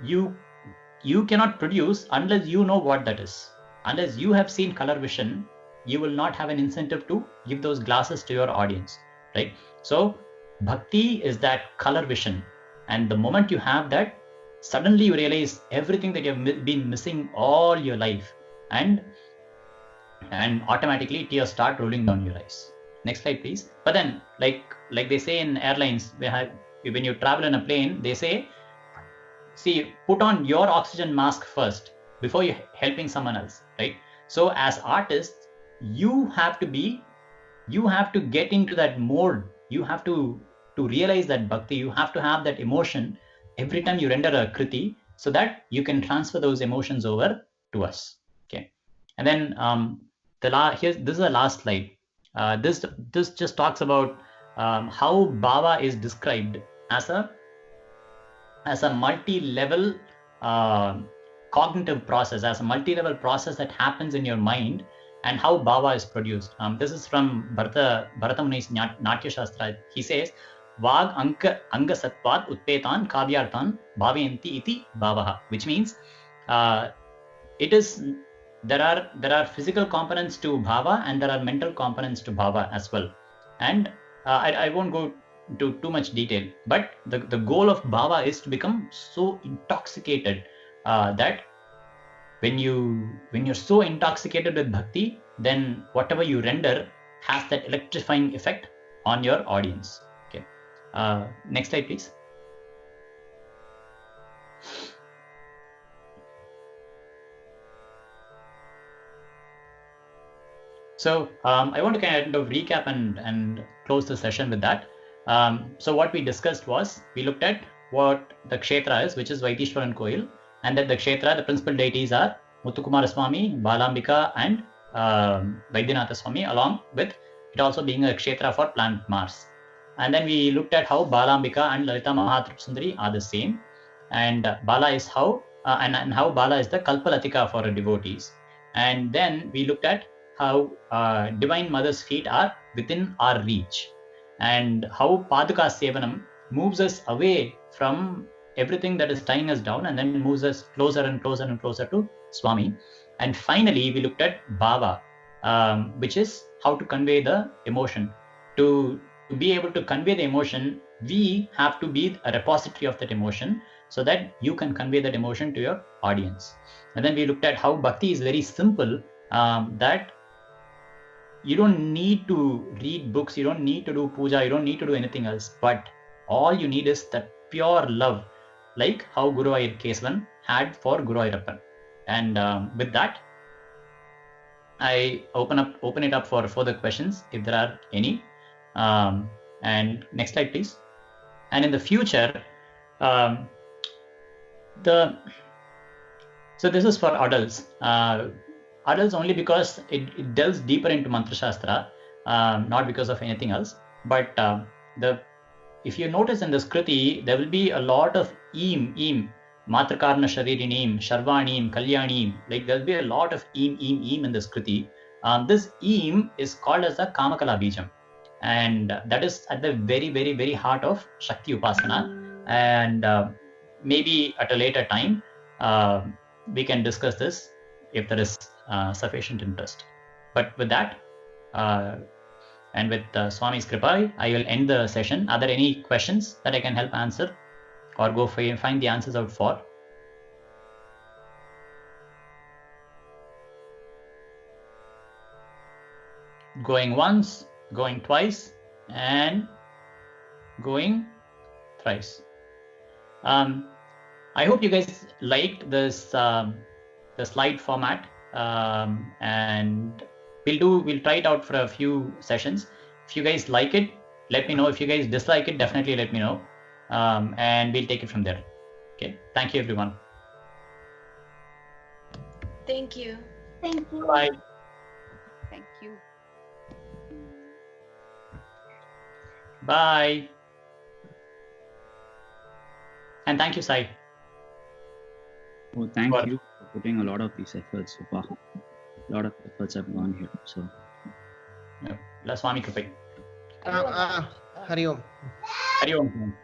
you cannot produce unless you know what that is. Unless you have seen color vision, you will not have an incentive to give those glasses to your audience, right? So Bhakti is that color vision. And the moment you have that, suddenly you realize everything that you've been missing all your life. And automatically tears start rolling down your eyes. Next slide, please. But then, like they say in airlines, when you travel in a plane, they say, see, put on your oxygen mask first before you're helping someone else, right? So as artists, you have to get into that mode. You have to realize that bhakti. You have to have that emotion every time you render a kriti, so that you can transfer those emotions over to us. Okay, and then this is the last slide. This just talks about how bhava is described as a multi-level cognitive process, as a multi-level process that happens in your mind, and how bhava is produced. This is from Bharata Muni's Natya Shastra. He says, Vag Anga Satvat Utpetan Kavyartan Bhavayanti Iti Bhavaha, which means there are physical components to bhava and there are mental components to bhava as well. And I won't go into too much detail, but the goal of bhava is to become so intoxicated that when you're so intoxicated with bhakti, then whatever you render has that electrifying effect on your audience. Okay, next slide, please. So I want to kind of recap and close the session with that. So what we discussed was, we looked at what the Kshetra is, which is Vaitheeswaran Koil, and that the Kshetra, the principal deities are Muthukumara Swami, Balambika, and Vaidyanatha Swami, along with it also being a Kshetra for planet Mars. And then we looked at how Balambika and Lalita Mahatripsundari are the same, and Bala is how and how Bala is the Kalpalatika for devotees. And then we looked at how Divine Mother's feet are within our reach, and how Paduka Sevanam moves us away from everything that is tying us down and then moves us closer and closer and closer to Swami. And finally, we looked at Bhava, which is how to convey the emotion. To be able to convey the emotion, we have to be a repository of that emotion so that you can convey that emotion to your audience. And then we looked at how Bhakti is very simple, that you don't need to read books, you don't need to do puja, you don't need to do anything else, but all you need is that pure love, like how Guru Ayir Kesavan had for Guru Ayirappan. And with that, I open it up for further questions if there are any. And next slide, please. And in the future, so this is for adults. Adults only because it delves deeper into Mantra Shastra, not because of anything else. But if you notice in this Kriti, there will be a lot of eem, Matrakarna Sharirineem, Sharvaneem, Kalyaneem. Like there will be a lot of eem in this Kriti. This eem is called as the Kamakala Bijam. And that is at the very, very, very heart of Shakti Upasana. And maybe at a later time, we can discuss this if there is sufficient interest. But with that, and with Swami's Kripa, I will end the session. Are there any questions that I can help answer or go find the answers out for? Going once, going twice, and going thrice. I hope you guys liked this the slide format, and we'll try it out for a few sessions. If you guys like it, let me know. If you guys dislike it, definitely let me know, and we'll take it from there. Okay, thank you everyone. Thank you. Thank you. Bye. Thank you. Bye. And thank you, Sai. Oh, thank you for putting a lot of these efforts so far. A lot of efforts have gone here. So, yeah. Swami Kripai. Hari Om. Hari Om.